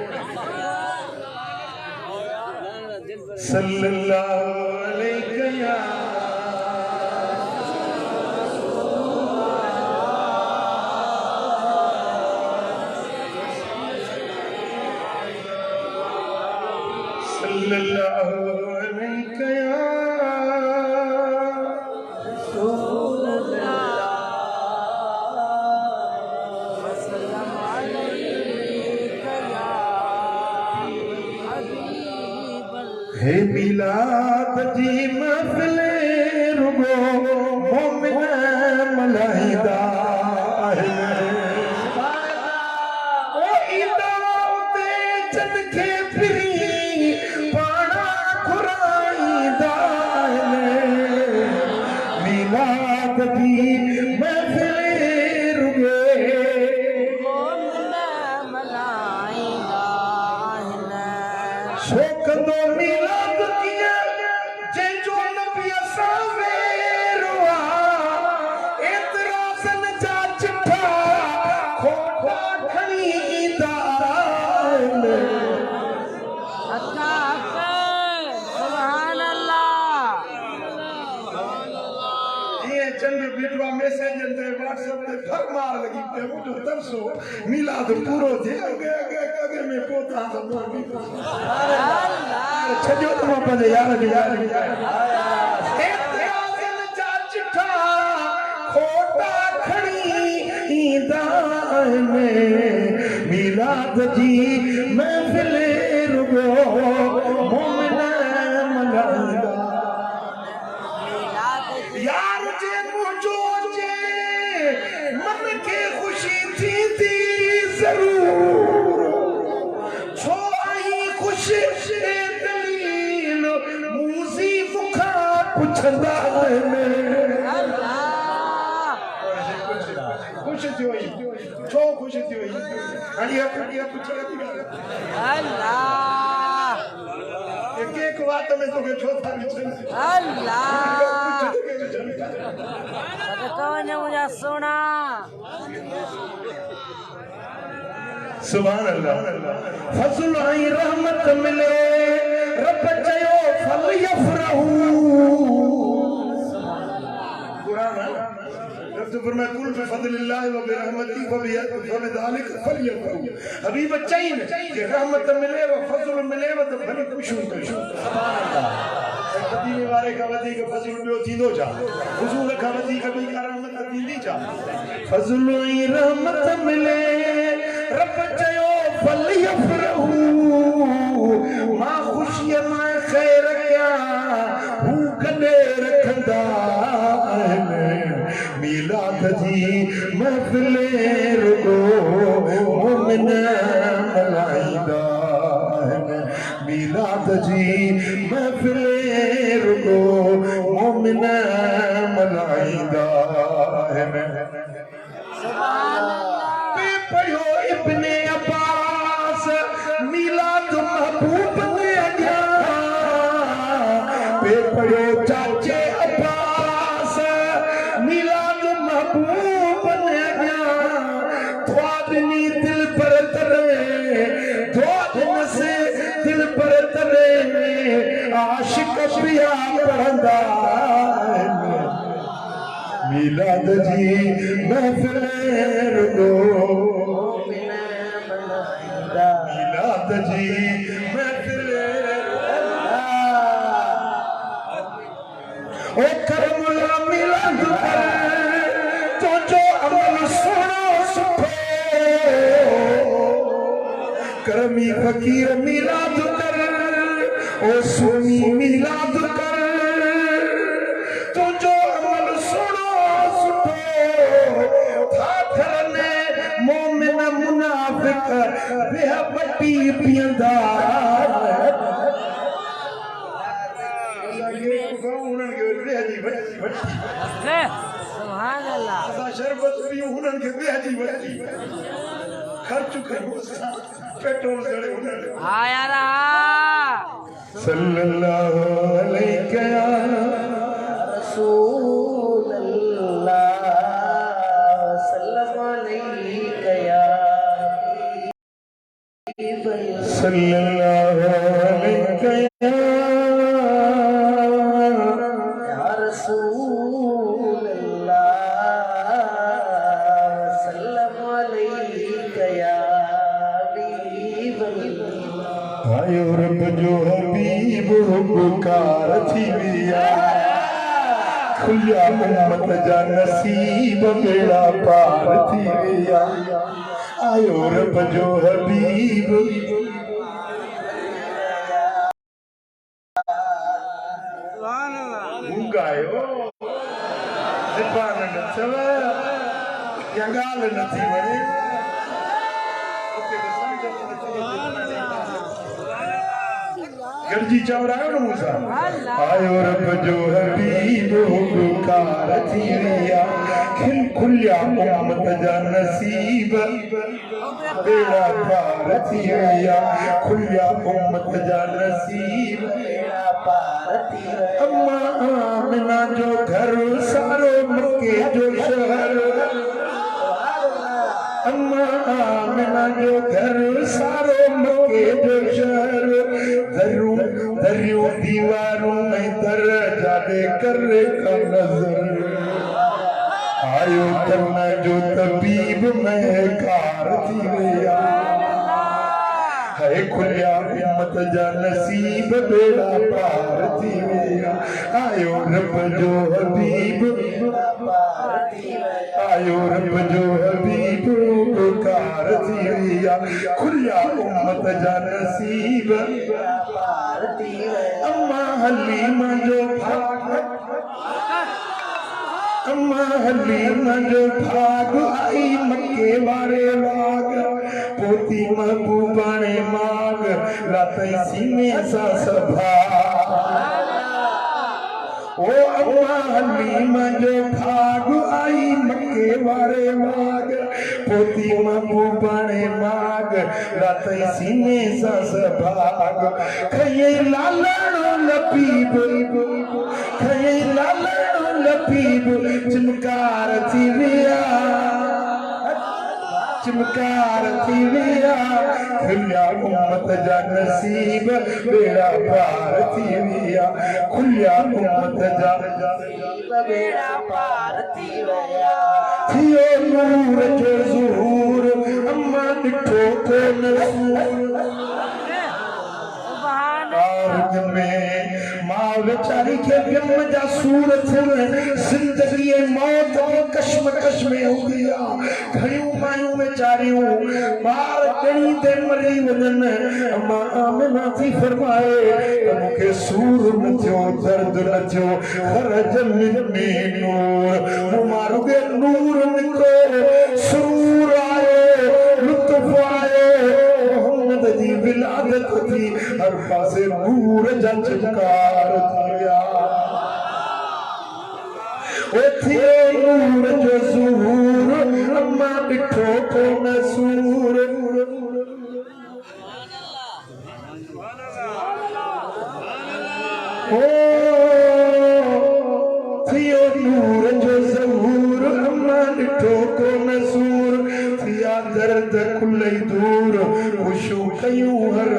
सल्लल्लाहु अलैहि या सल्लल्लाहु अलैहि या रसूल हे मिलाद जी महफिल रुगो मोमिन मल्हाईंदा ओ ईंदा उते जन खे फिरी पाणा घुराईंदा मिलाद जी महफिल रुगे शोकंदो मिलाद किया जंहिंजो नबी असां वेर मैंने चंद्र बिटवा मैसेज ते व्हाट्सएप ते फर मार लगी पे मुझे तरसो मिलाद पूरो थे अगे में पोता सब अल्लाह छजो तुम पंहिंजे यार जो यार खोटा खड़ी ईंदा मिलाद जी महफिल रुगो मोमिन मनाईंदा यार जे मुझो जे मन के खुशी थी जरूर छो आई खुश दलील मूसी मुखा पुछंदा खुश थी वई छो खुश थी वई हड़िया पुछड़ा थी अल्लाह एक एक बात में तो के छो था अल्लाह कौन मुझे सुना सुभान अल्लाह फज़ल आई रहमत मिले रब चयो फल यफरहू कुरान रब तो फरमाया कुल बिफज़लिल्लाहि व बिरहमतिही फबिज़ालिक फलयफरहू हबीब चईन कि रहमत मिले व फज़ल मिले व तो भली खुशी कयो सुभान अल्लाह मदीने वारे का वधीक फज़ल ॿियो थींदो छा हुजूर का वधीक ॿी का रहमत थींदी छा फज़ल ऐं रहमत मिले रब चयो फल यफरहू मां खुशीअ मां ख़ैर कया हू कॾे रखंदा मिलाद जी महफिल रुगो मोमिन मल्हाईंदा मिलाद जी महफिल रुगो मोमिन मल्हाईंदा पढ़ो इब्ने अब्बास मिलाद महबूब ने अॻियां पढ़ो चाचे अब्बास मिलाद महबूब ने अॻियां ख्वाबनी दिल पर तरे ख्वाबन से दिल पर तरे आशिक पिया पढ़ंदा मिलाद जी महफिल रुगो मिलाद जी महफिल ओ करमुला मिलाद कर तो जो अमल सुनो सुठो करमी फकीर मिलाद कर ओ सुनी मिलाद कर तो जो अमल सुनो मोमिन मुनाफिक बेह पट्टी पियंदा सुभान अल्लाह शरबत भी हुनन के बेह जी वठी खर्च कयो पेट्रोल जड़े हुनन हा यार सल्लल्लाहु अलैहि रसूल अल्लाह सल्लल्लाहु अलैहि सल्लल्लाहु अलैहि या रसूल अल्लाह सल्लल्लाहु अलैहि या हबीब अल्लाह आयो रब जो हबीब पुकार थी विया खुलिया उम्मत जा नसीब बेड़ा पार थी विया आयो रब जो हबीब गायो ज़बान न चव या ॻाल्हि नथी वणे गॾिजी चवरायो न मूंसां आयो रब जो हबीब पुकार थी विया खुलिया उम्मत जा नसीब बेड़ा पार थी विया खुलिया उम्मत जा नसीब बेड़ा पार थी अम्मा आमिना जो घर सारो मक्के जो शहर अम्मा आमिना जो घर सारो मक्के जो शहर दरियों दीवारों में दर जादे कर का नजर आयो करना जो तबीब में कार थी गया है खुलिया उम्मत जा नसीब बेड़ा पार थी गया आयो रब जो हबीब आयो रब जो हबीब कार थी गया खुलिया उम्मत जा नसीब अम्मा हलीमा जो अम्मा हलीमा जो भाग आई मक्के वारे लाग पोती महबूबा ने माग लातई सीने सा सभा ओ अम्मा हलीमा जो भाग आई मक्के वारे लाग पोती महबूबा ने माग लातई सीने सा सभाग खये लालड़ो लबीब खये लालड़ो लबीब चमकार थी विया चमकार थी विया खुलिया उम्मत जा नसीब बेड़ा पार थी विया खुलिया उम्मत जा बेड़ा पार थी विया थियो नूर जो ज़हूर अम्मा ॾिठो को नसूर आरग में मां वेचारी के ॿियम जा सूर थियनि ज़िंदगी मौत जी कश्मकश में हो गया घणियूं मायूं वेचारियूं ॿार ॼणी ते मरी वञनि अम्मा आमिना थी फरमाए त मूंखे सूर न थियो दर्द न थियो ख़रज में नूर मूं मां रुॻे नूर निकिरो सुरूर आयो लुत्फ़ आयो मोहम्मद जी विलादत थी हर पासे नूर जा चमकार थिया ओ थियो नूर जो ज़हूर अम्मा ॾिठो को नसूर ओ थियो नूर जो ज़हूर अम्मा ॾिठो को नसूर थिया दर्द कुलई दूर खुशू कयूं हर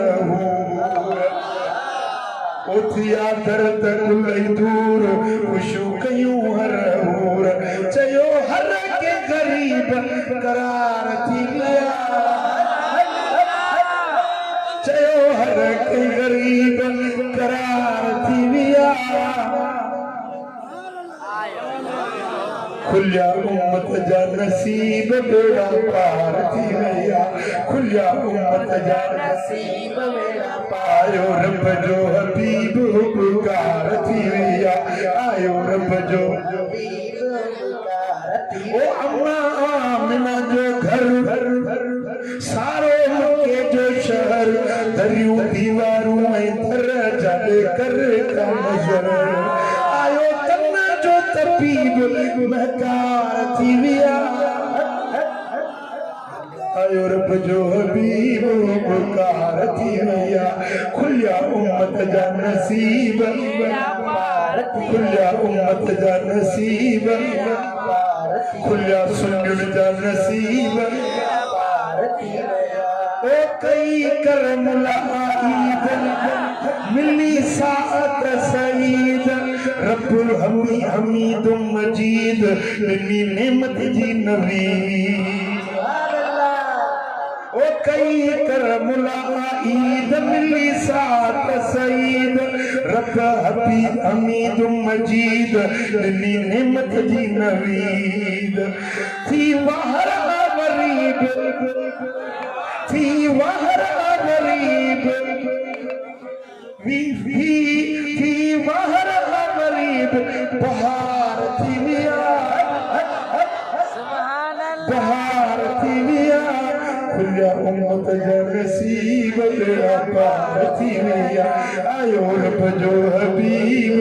ओ थिया दर्द कुलई दूर खुशू कयूं हर हूर चयो हर के गरीब करार थी गया चयो हर के गरीब करार थी गया खुलिया उम्मत जा नसीब बेड़ा पार थी गया खुलिया उम्मत जा नसीब बेड़ा आयो रब जो हबीब पुकार थी गया आयो रब जो ओ अम्मा आमिना जो घर सारो मक्के जो शहर दरियूं दीवारूं ऐं दर जाॾे कर का नज़र आयो तन्ना जो तबीब महकार थी विया आयो रब जो हबीब पुकार थी विया खुलिया उम्मत जा नसीब खुलिया उम्मत जा नसीब खुलिया सुन्नियुनि जा नसीब ओ कई करम ईद मिली साअत सईद रब्बुल हमीद मजीद मिली नेमत जी नवीद ओ कई करम ईद मिली साअत सईद रब हमीद मजीद मिली नेमत जी नवीद थी वहरा गरीब थी वहरा गरीब थी वहरा गरीब बहार थी विया बहार थी विया खुलिया उम्मत जा नसीब बेड़ा पार थी विया आयो रब जो हबीब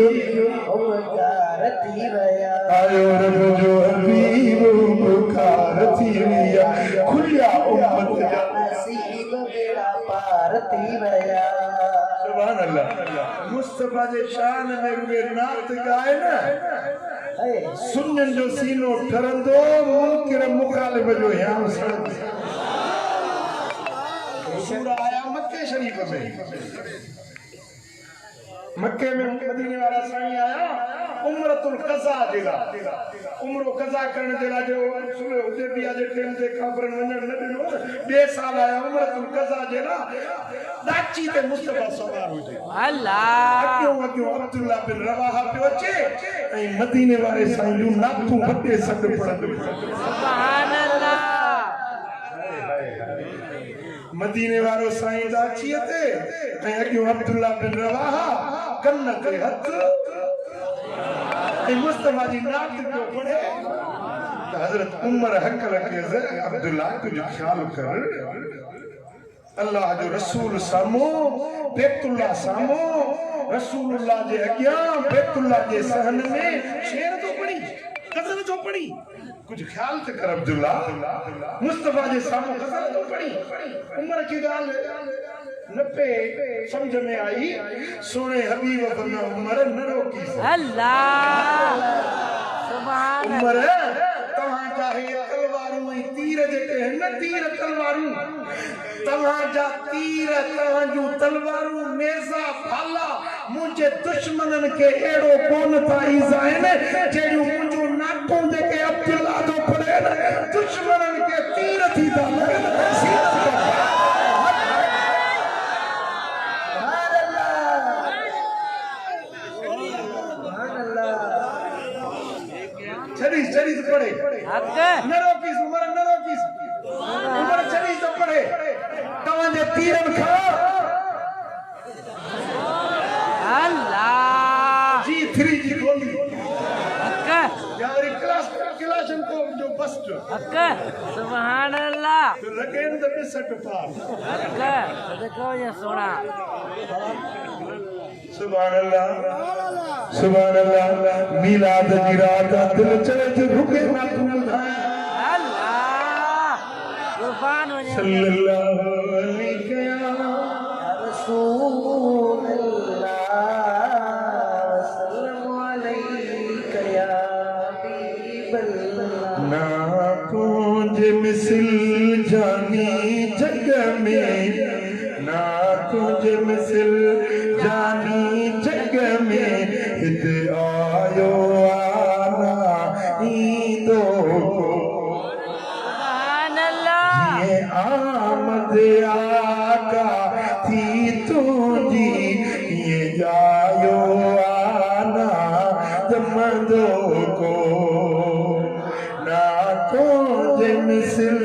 आयो रब जो हबीब पुकार थी विया खुलिया उम्मत जा नसीब बेड़ा पार थी विया सुभान अल्लाह मुस्तफा जे शान में रुगे नात गाए न सुन्नन जो सीनो ठरंदो मुनकिर मुखालिफ जो याम सड़ंदो सूरा आया मक्के शरीफ में मक्के में मदीने वाला साईं आया उम्रतुल क़ज़ा जेला उम्रो क़ज़ा करने जेला जो सुल्ह हुदैबिया जे टाइम ते काफरन वञण न ॾिनो 2 साल आया उम्रतुल क़ज़ा जेला दाची ते मुस्तफा सवार हुजे अल्लाह अक्यों अब्दुल्ला बिन रवाहा पियो अचे ऐं मदीने वारे साईं जूं नातूं वटे सॾ पढ़ंदो सुभान अल्लाह मदीने वारो साईं दाची ते ऐं अक्यों अब्दुल्ला बिन रवाहा कन ते हथ ऐं मुस्तफा जी नात पियो पढ़े हजरत उमर हक लगे अब्दुल्ला तुझो ख्याल कर अल्लाह जो रसूल सामो बैतुल्लाह सामो रसूलुल्लाह जे अगियां बैतुल्लाह जे सहन में शेर तो पड़ी गजल तो पड़ी कुछ ख्याल तो कर अब्दुल्ला मुस्तफा जे सामो गजल तो पड़ी उमर की गाल न पे समझ में आई सोने हबीब बना उमर न रोकी अल्लाह सुभान उमर तहां चाहे तलवारूं ऐं तीर जेके न तीर तलवारूं तहां जा तीर तहां जूं तलवारूं नेज़ा भाला मुंहिंजे दुश्मनन के एड़ो कोन था ईज़ाइन जेड़ियूं मुंहिंजो नाको जेके अब्दुल्ला जो पड़े न दुश्मनन के तीर थी था चली तो पड़े न रोकीस उमर चली तो पड़े तवां जे तीरन खा अल्लाह जी 3 जी गोली अक्का यार क्लास को जो बस्ट अक्का सुभान अल्लाह तो लगे न तो बिसट पार अक्का देखो ये सोना सुभान अल्लाह मिलाद की रात दिल चले रुके ना तू अल्लाह कुर्बान हो जाए सल्लल्लाहु अलैहि रसूल अल्लाह सल्लल्लाहु अलैहि या हबीब अल्लाह ना तुझे मिसल जानी जग में ना तुझे मिसल जानी जग में हित आयो आना ईदो सुभान अल्लाह ये आमद आका थी तुझी ये आयो आना दमदो को ना तुझे मिसल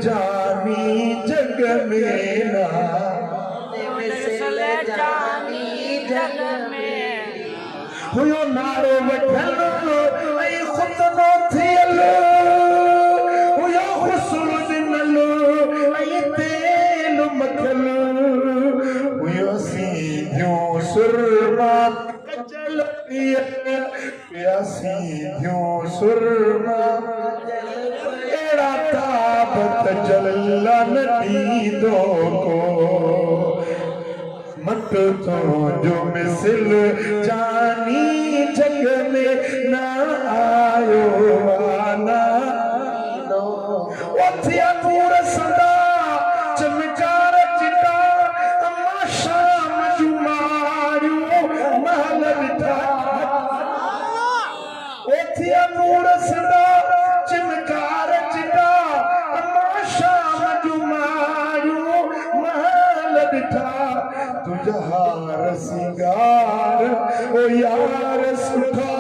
जानी जग में ना जग में हुयो नारो वठल ऐं खुतनो थियल हुयो हुस्न दिनल ऐं तेल मखल हुयो सीधियूं सुरमा कचल सीधियूं सुरमा अहिड़ा ताबत जलला न ॾींदो को मत तो जो मिसल जानी जग में ना आयो आना उथिया नूर सदा चमकार चिटा अम्मा शाम जुमारियो महल बिठा उथिया नूर सदा चमकार चिटा अम्मा शाम जुमारियो महल बिठा तुझा हार सिंगार ओ यार सुठा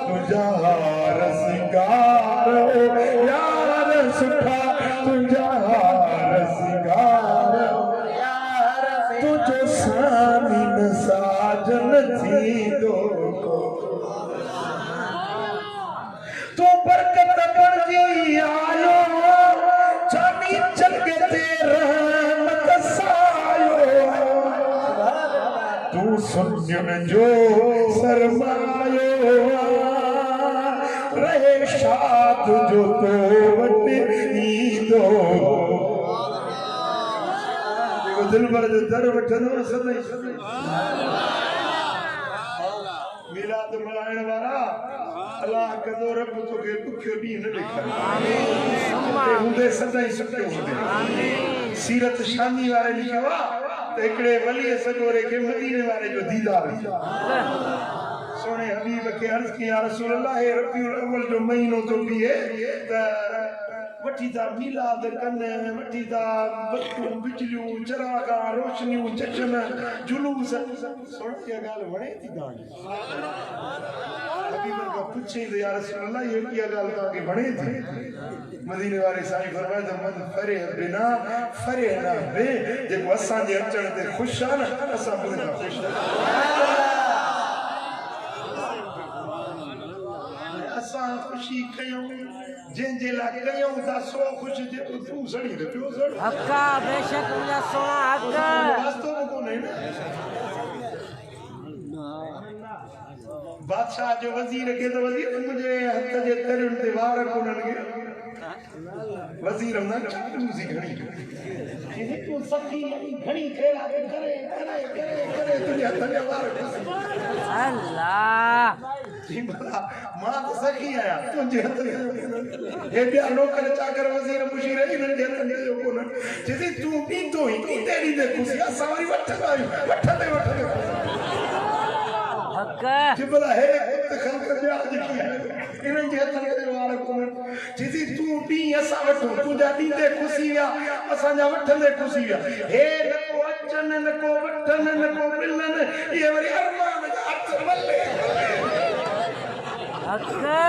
तुझा हार सिंगार ओ यार सुठा तुझा हार सिंगार ओ यार तुझो सामीन साजन थी दो को तू बरकत बरजी आयो जानी जग ते रहमत सायो तू सुन जो सरमायो रहे शाद जो तो वट ईदो देखो दिल भर जो दर वठनो सदाई मिलाद मल्हाइण वारा अल्लाह कदो रब तोखे दुखियो ॾींहुं न ॾेखारे हूंदे सदाई सुठो हूंदे सीरत शामी वारे लिखियो आहे त हिकिड़े वलीअ सॻोरे खे मदीने वारे जो दीदार सोने हबीब के अर्ज किया रसूल अल्लाह रबीउल अव्वल जो महीनो तो भी है वठी दा मिलाद कने वठी दा बत्तू बिजलियों चरागा रोशनियों चचन जुलूस सुन के गाल वणे थी गाल हबीब का पूछे तो या रसूल अल्लाह ये क्या गाल ता के वणे थी मदीने वाले साईं फरमाए तो मन फरे बिना फरे ना बे जेको असां जे अचण ते खुश आ न असां बुने ता खुश असां खुशी कयूं जिनजे ला कयूं ता सो खुश जे तू सड़ी रे पियो सड़ हक्का बेशक मुझा सोना हक्का वास्तव में कोने ना बादशाह जो वजीर के तो वजीर मुझे हथ जे तरुण ते वार कोनन के वजीर ना चूसी घणी ये तू सखी घणी खेड़ा करे तुझे हथ जे वार अल्लाह जी भला मां तो सखी आया तुझे हथ हे बिया नौकर चाकर वजीर मुशीर इनन जे हथ जो कोन जदी तू भी तो ही तेरी दे खुशी सारी वठते हक्का जिबला है त खल्क जे आज की है इनन जे हथ जे वार कोन जदी तू भी असा वठो तुजा दी दे खुशी या असा जा वठंदे खुशी या हे न को अचन न को वठन न को मिलन ये वरी अरमान जा हथ मले हक्का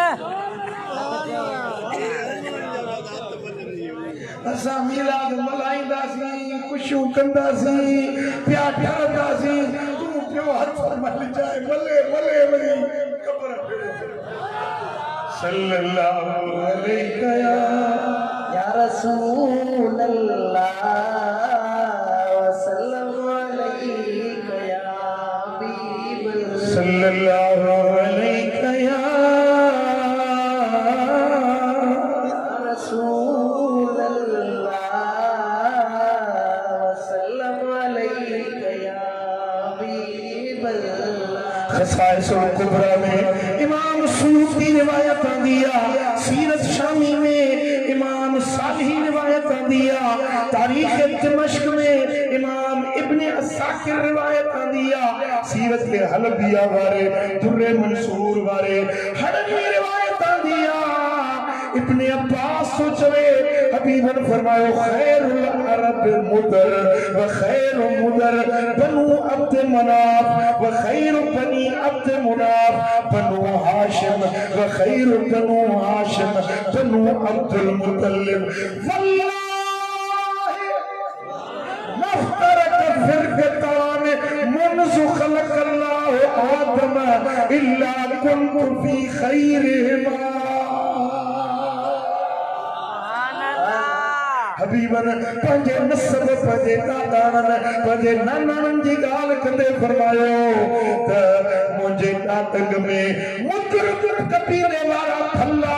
असा मिलाद मलाईंदासी खुशियों कंदासी प्यार ठारदासी तू पियो हथ मल जाए मले वरी कब्र सल्लल्लाहु अलैहि या रसूल अल्लाह वसल्लम अलैका या हबीब सल्लल्लाहु अलैहि या रसूल अल्लाह वसल्लम अलैका या हबीब खसाइसुल कुबरा में इमाम सुयूती रिवायत दिया सीरत शामी में इमाम सालही रिवायत दिया तारीख दिमश्क में इमाम इब्ने अस्साकिर रिवायत दिया सीरत के हलबिया वाले दुर्रे मंसूर वाले हड़वी रिवायत दिया इब्ने अब्बास सोचवे हबीबन फरमायो खैरुल अरब मुदर व खैरु मुदर बनु अब्द मनाफ व खैरु बनी अब्द मुनाफ बनु हाशिम व खैरु बनु हाशिम बनु अब्दुल मुतल्लिब वल्लाहि मफ्तरक फिरकतान मुनज़ु खलक़ल्लाहु आदम इल्ला कुन्तु फी खैरिहिमा हबीबन पंजे नसब पंजे दादान पंजे नानान जी गाल कंदे फरमायो त मुझे नाटक में मुद्र कपीने वाला फल्ला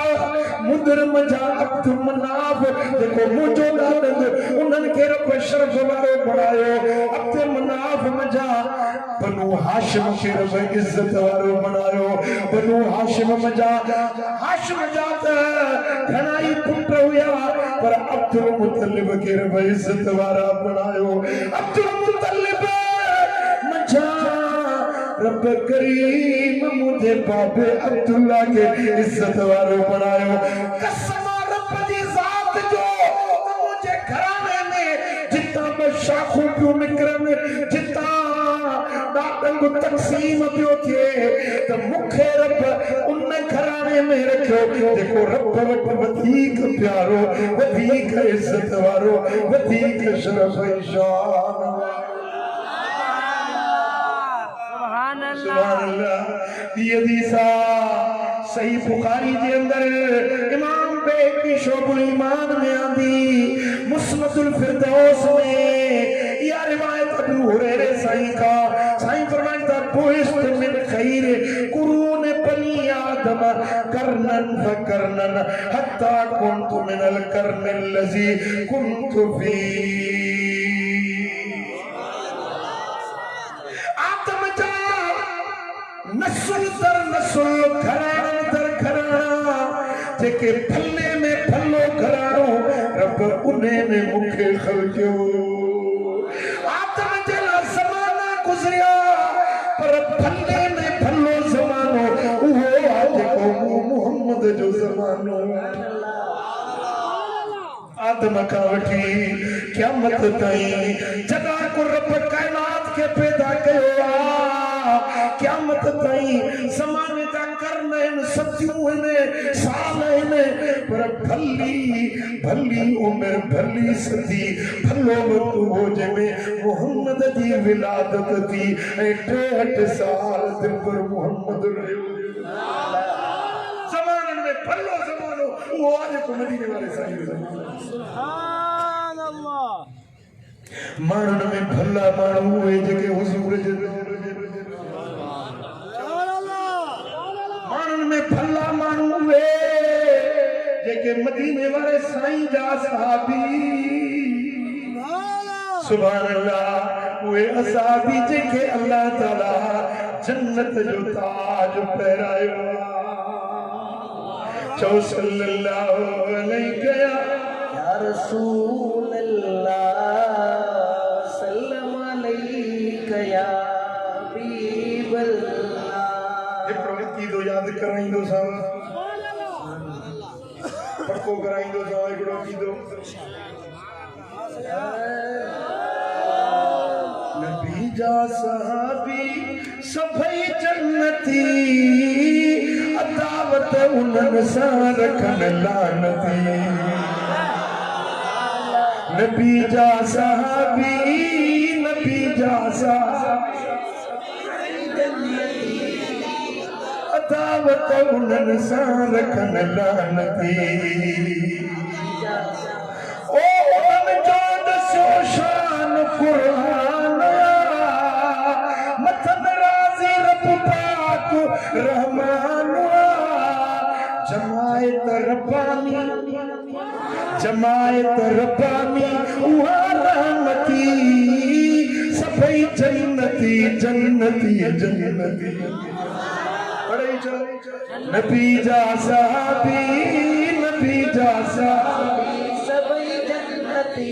मुद्र मजा अब्द मनाफ देखो मुझो नाटक उन्हन के रब शरफ वालो बनायो अब्द मनाफ मजा बनु हाशिम के रब इज्जत वालो बनायो बनु हाशिम मजा हाशिम जात घणाई पुत्र हुया पर अब्दुल मुतल्लिब के रब इज्जत वाला बनायो अब्दुल मुतल्लिब मजा रब करीम मुझे बाबे अब्दुल्ला के इज्जत वालो बनायो कसम रब दी जात जो मुझे घराने में जितना बशाखों पियो निकरन जितना दातंग तकसीम पियो थे तो मुखे रब उन घराने में रखो देखो रब वट वधीक प्यारो वधीक इज्जत वारो वधीक शरफ शान सुभान अल्लाह ये हदीसा सही बुखारी के अंदर इमाम बैहक़ी शोबुल ईमान में आंदी मुस्नदुल फिरदौस में या रिवायत अबू हुरैरा साईं का साईं फरमाता बुइस्त मिन खैर कुरून बनी आदम करनन फकरनन हत्ता कुन्तु मिनल करनिल लज़ी कुन्तु फी आदम जा नस्ल दर नस्ल घराना दर घराना जेके फल्ले में फल्लो घरानो रब उन्हें ने मुखे खलक्यो आदम जला ज़माना गुज़रिया पर फल्ले में फल्लो ज़मानो जो ज़मानो आदम का वठी क़यामत ताईं जदा को रब कायनात के पैदा कयो क़यामत ताईं ज़माने जा करन आहिनि सदियूं आहिनि साल आहिनि पर भली भली उम्र भली सदी भलो वक्त हो जंहिंमें मोहम्मद जी विलादत थी ऐं 63 साल दिल पर मोहम्मद रहियो ज़माननि में भलो ज़मानो वो आज को मदीने वाले साईं सुभान अल्लाह माण्हुनि में भला माण्हू उहे जेके हुज़ूर जे माण्हुनि में भला माण्हू उहे जेके मदीने वाले साईं जा सहाबी सुभान अल्लाह उहे असहाबी जेके अल्लाह ताला जन्नत जो ताज पहिरायो चो सल्लल्लाहु अलैहि या रसूल अल्लाह सल्लम अलैका या हबीब अल्लाह हिकिड़ो अक़ीदो यादि कराईंदो सां पको कराईंदो सां हिकिड़ो अक़ीदो नबी जा सहाबी सभई जन्नती अदावत उन्हनि सां रखनि लानती नबी जा सहाबी नबी जा अदावत उन्हनि सां रखनि लानती ओ उन्हनि जो दसो शान क़ुरान मथन राज़ी रब पाक रहमान जमायत रब्बानी उहा रहमती सभई जन्नती जन्नती जन्नती पढ़े चलो नबी जा सहाबी नबी जा सहाबी सभई जन्नती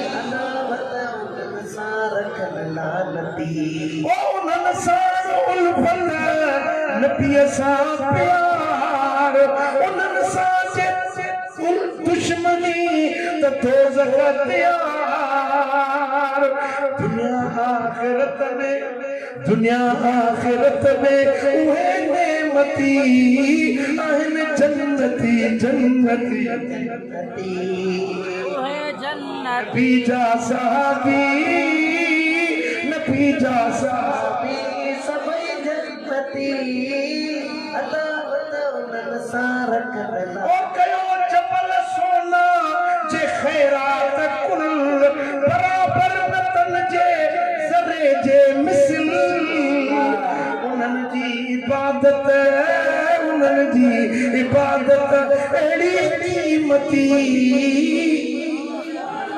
अदावत उन्हनि सां रखनि लानती ओ उन्हनि सां उल्फत नबीअ सां प्यार उन्हनि सां दुश्मनी त दोज़ख तैयार दुनिया आखिरत में उहे नेमती आहिनि जन्नती जन्नती नबी जा सहाबी नबी जा सहाबी सभई जन्नती अदावत उन्हनि सां रखनि ओ कयो जबल सोना जे खैरात कुल बराबर नतन जे ज़रे जे मिसल उन्हनि जी इबादत अहिड़ी क़ीमती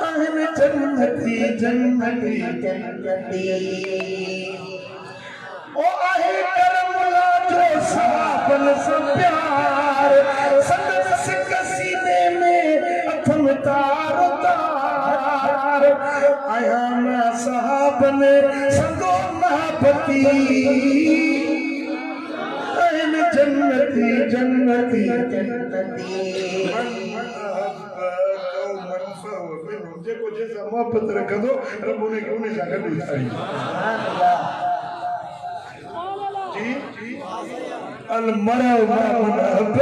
आहिनि जन्नती जन्नती ओ आहे करमुला जो साबन सां प्यार संदस सीने में अथम तार तार आया मैं साबन संगो महबती आहिनि जन्नती जन्नती जेको जैसा मोहब्बत रखंदो रब उन सां गॾु उथारी अल मरव मामनब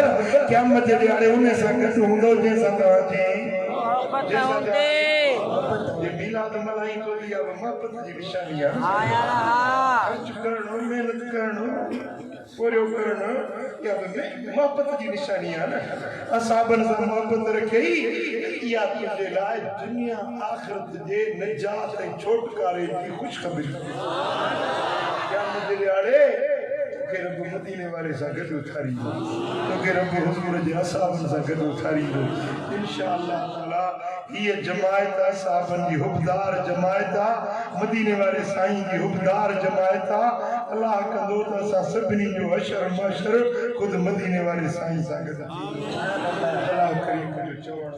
क़यामत जे ॾियारे उन सां गॾु हूंदो जंहिंसां तव्हांजी ये मिलाद मलाई तो दिया मोहब्बत जी निशानी है खर्च करणो मेहनत करणो पूरो करणो या मोहब्बत जी निशानी है ना असहाबन सां मोहब्बत रखे या तुझे लाइ दुनिया आखिरत जे निजात ऐं छुटकारे जी खुशखबरी क़यामत जे ॾियारे के रब मदीने वाले सां गॾु उथारींदो तो के रब हुज़ूर जे असहाबन सां गॾु उथारींदो इंशाअल्लाह ताला ये जमायत साहबन जी हुबदार जमायत मदीने वाले साईं जी हुबदार जमायत अल्लाह कंदो त असां सभिनी जो हशर महशर खुद मदीने वाले साईं सां गॾु अल्लाह करीम जो चवण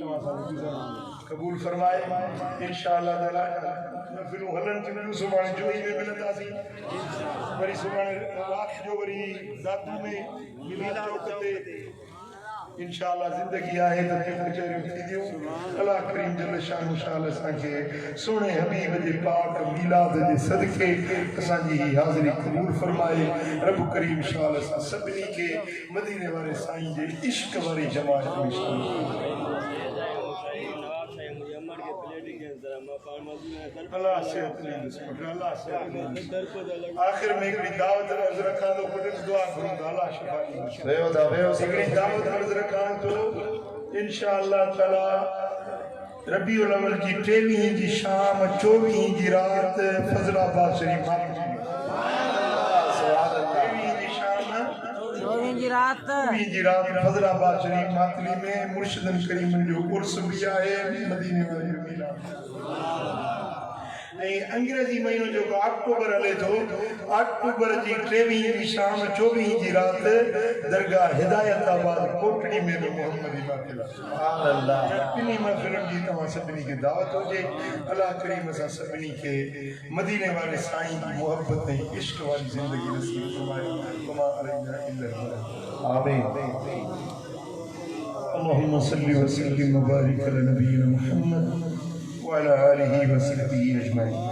तव्हां सां गुज़ारिश कबूल फरमाए इंशाअल्लाह ताला फिर हलन चिन्नु सुभान जो ही में मिलता सी वरी सुभान रात जो वरी दादू में मिला चौकते इंशाअल्लाह जिंदगी आहे तो कचहरी थी दियो अल्लाह करीम जल शान शाल असांखे सोने हबीब जे पाक मिलाद जे सदके असांजी हाज़िरी कबूल फरमाए रब करीम शाल असां सभिनी के मदीने वाले साईं जे इश्क वारी जमात में शामिल अल्लाह से अल्लाह से आखिर में एक दावत अर्ज रखा तो कुछ दुआ करूं अल्लाह शिफा दी एक दावत अर्ज रखा तो इंशाअल्लाह ताला रबीउल अव्वल की 23 की शाम 24 की रात फजलाबाद शरीफ जी रात फजलाबाद शरीफ मातली में मुर्शिदन करीम जो उर्स भी आहे मदीने वाली मिलाद अंग्रेजी महीनो जो अक्टूबर हले तो अक्टूबर की 23 की शाम 24 की रात दरगाह हिदायताबाद कोटड़ी में भी मोहम्मद इमातिला सुभान अल्लाह इन्हीं महफिलों की तमाम सभी की दावत हो जे अल्लाह करीम असा सभी के मदीने वाले साईं की मोहब्बत में इश्क वाली जिंदगी नसीब फरमाए वमा अलैना इल्ला आमीन अल्लाहुम्मा सल्ली व सल्लिम व बारिक अला नबीना मुहम्मद وعلى آله وصحبه أجمعين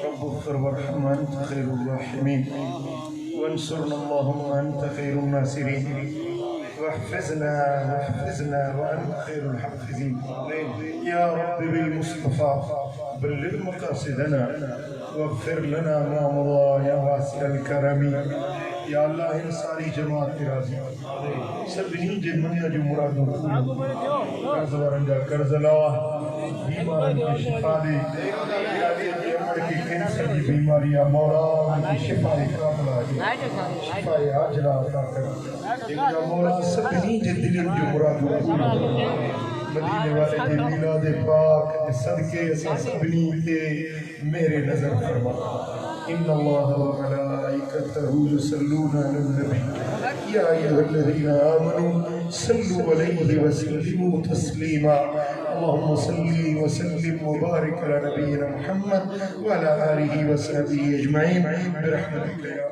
رب اغفر وارحم أنت خير الراحمين وانصرنا اللهم أنت خير الناصرين واحفظنا وأنت خير الحافظين يا رب بالمصطفى بلغ مقاصدنا واغفر لنا ما مضى يا واسع الكرم या अल्लाह इन सारी जमात के राजी सभी जे मनिया जो मुरादों कर्ज वरंजा कर्ज लावा बीमारन की शिफा दे अमर की कैंसर की बीमारियां मौला की शिफा कामला शिफा आजला अता कर या मौला सभी जे दिल जो मुरादों मदीने वाले जे मिलाद पाक के सदके असा सभी के मेरे नजर फरमा إن الله وملائكته يصلون على النبي يا أيها الذين آمنوا صلوا عليه وسلموا تسليما اللهم صل وسلم وبارك على نبينا محمد وعلى آله وصحبه أجمعين برحمتك يا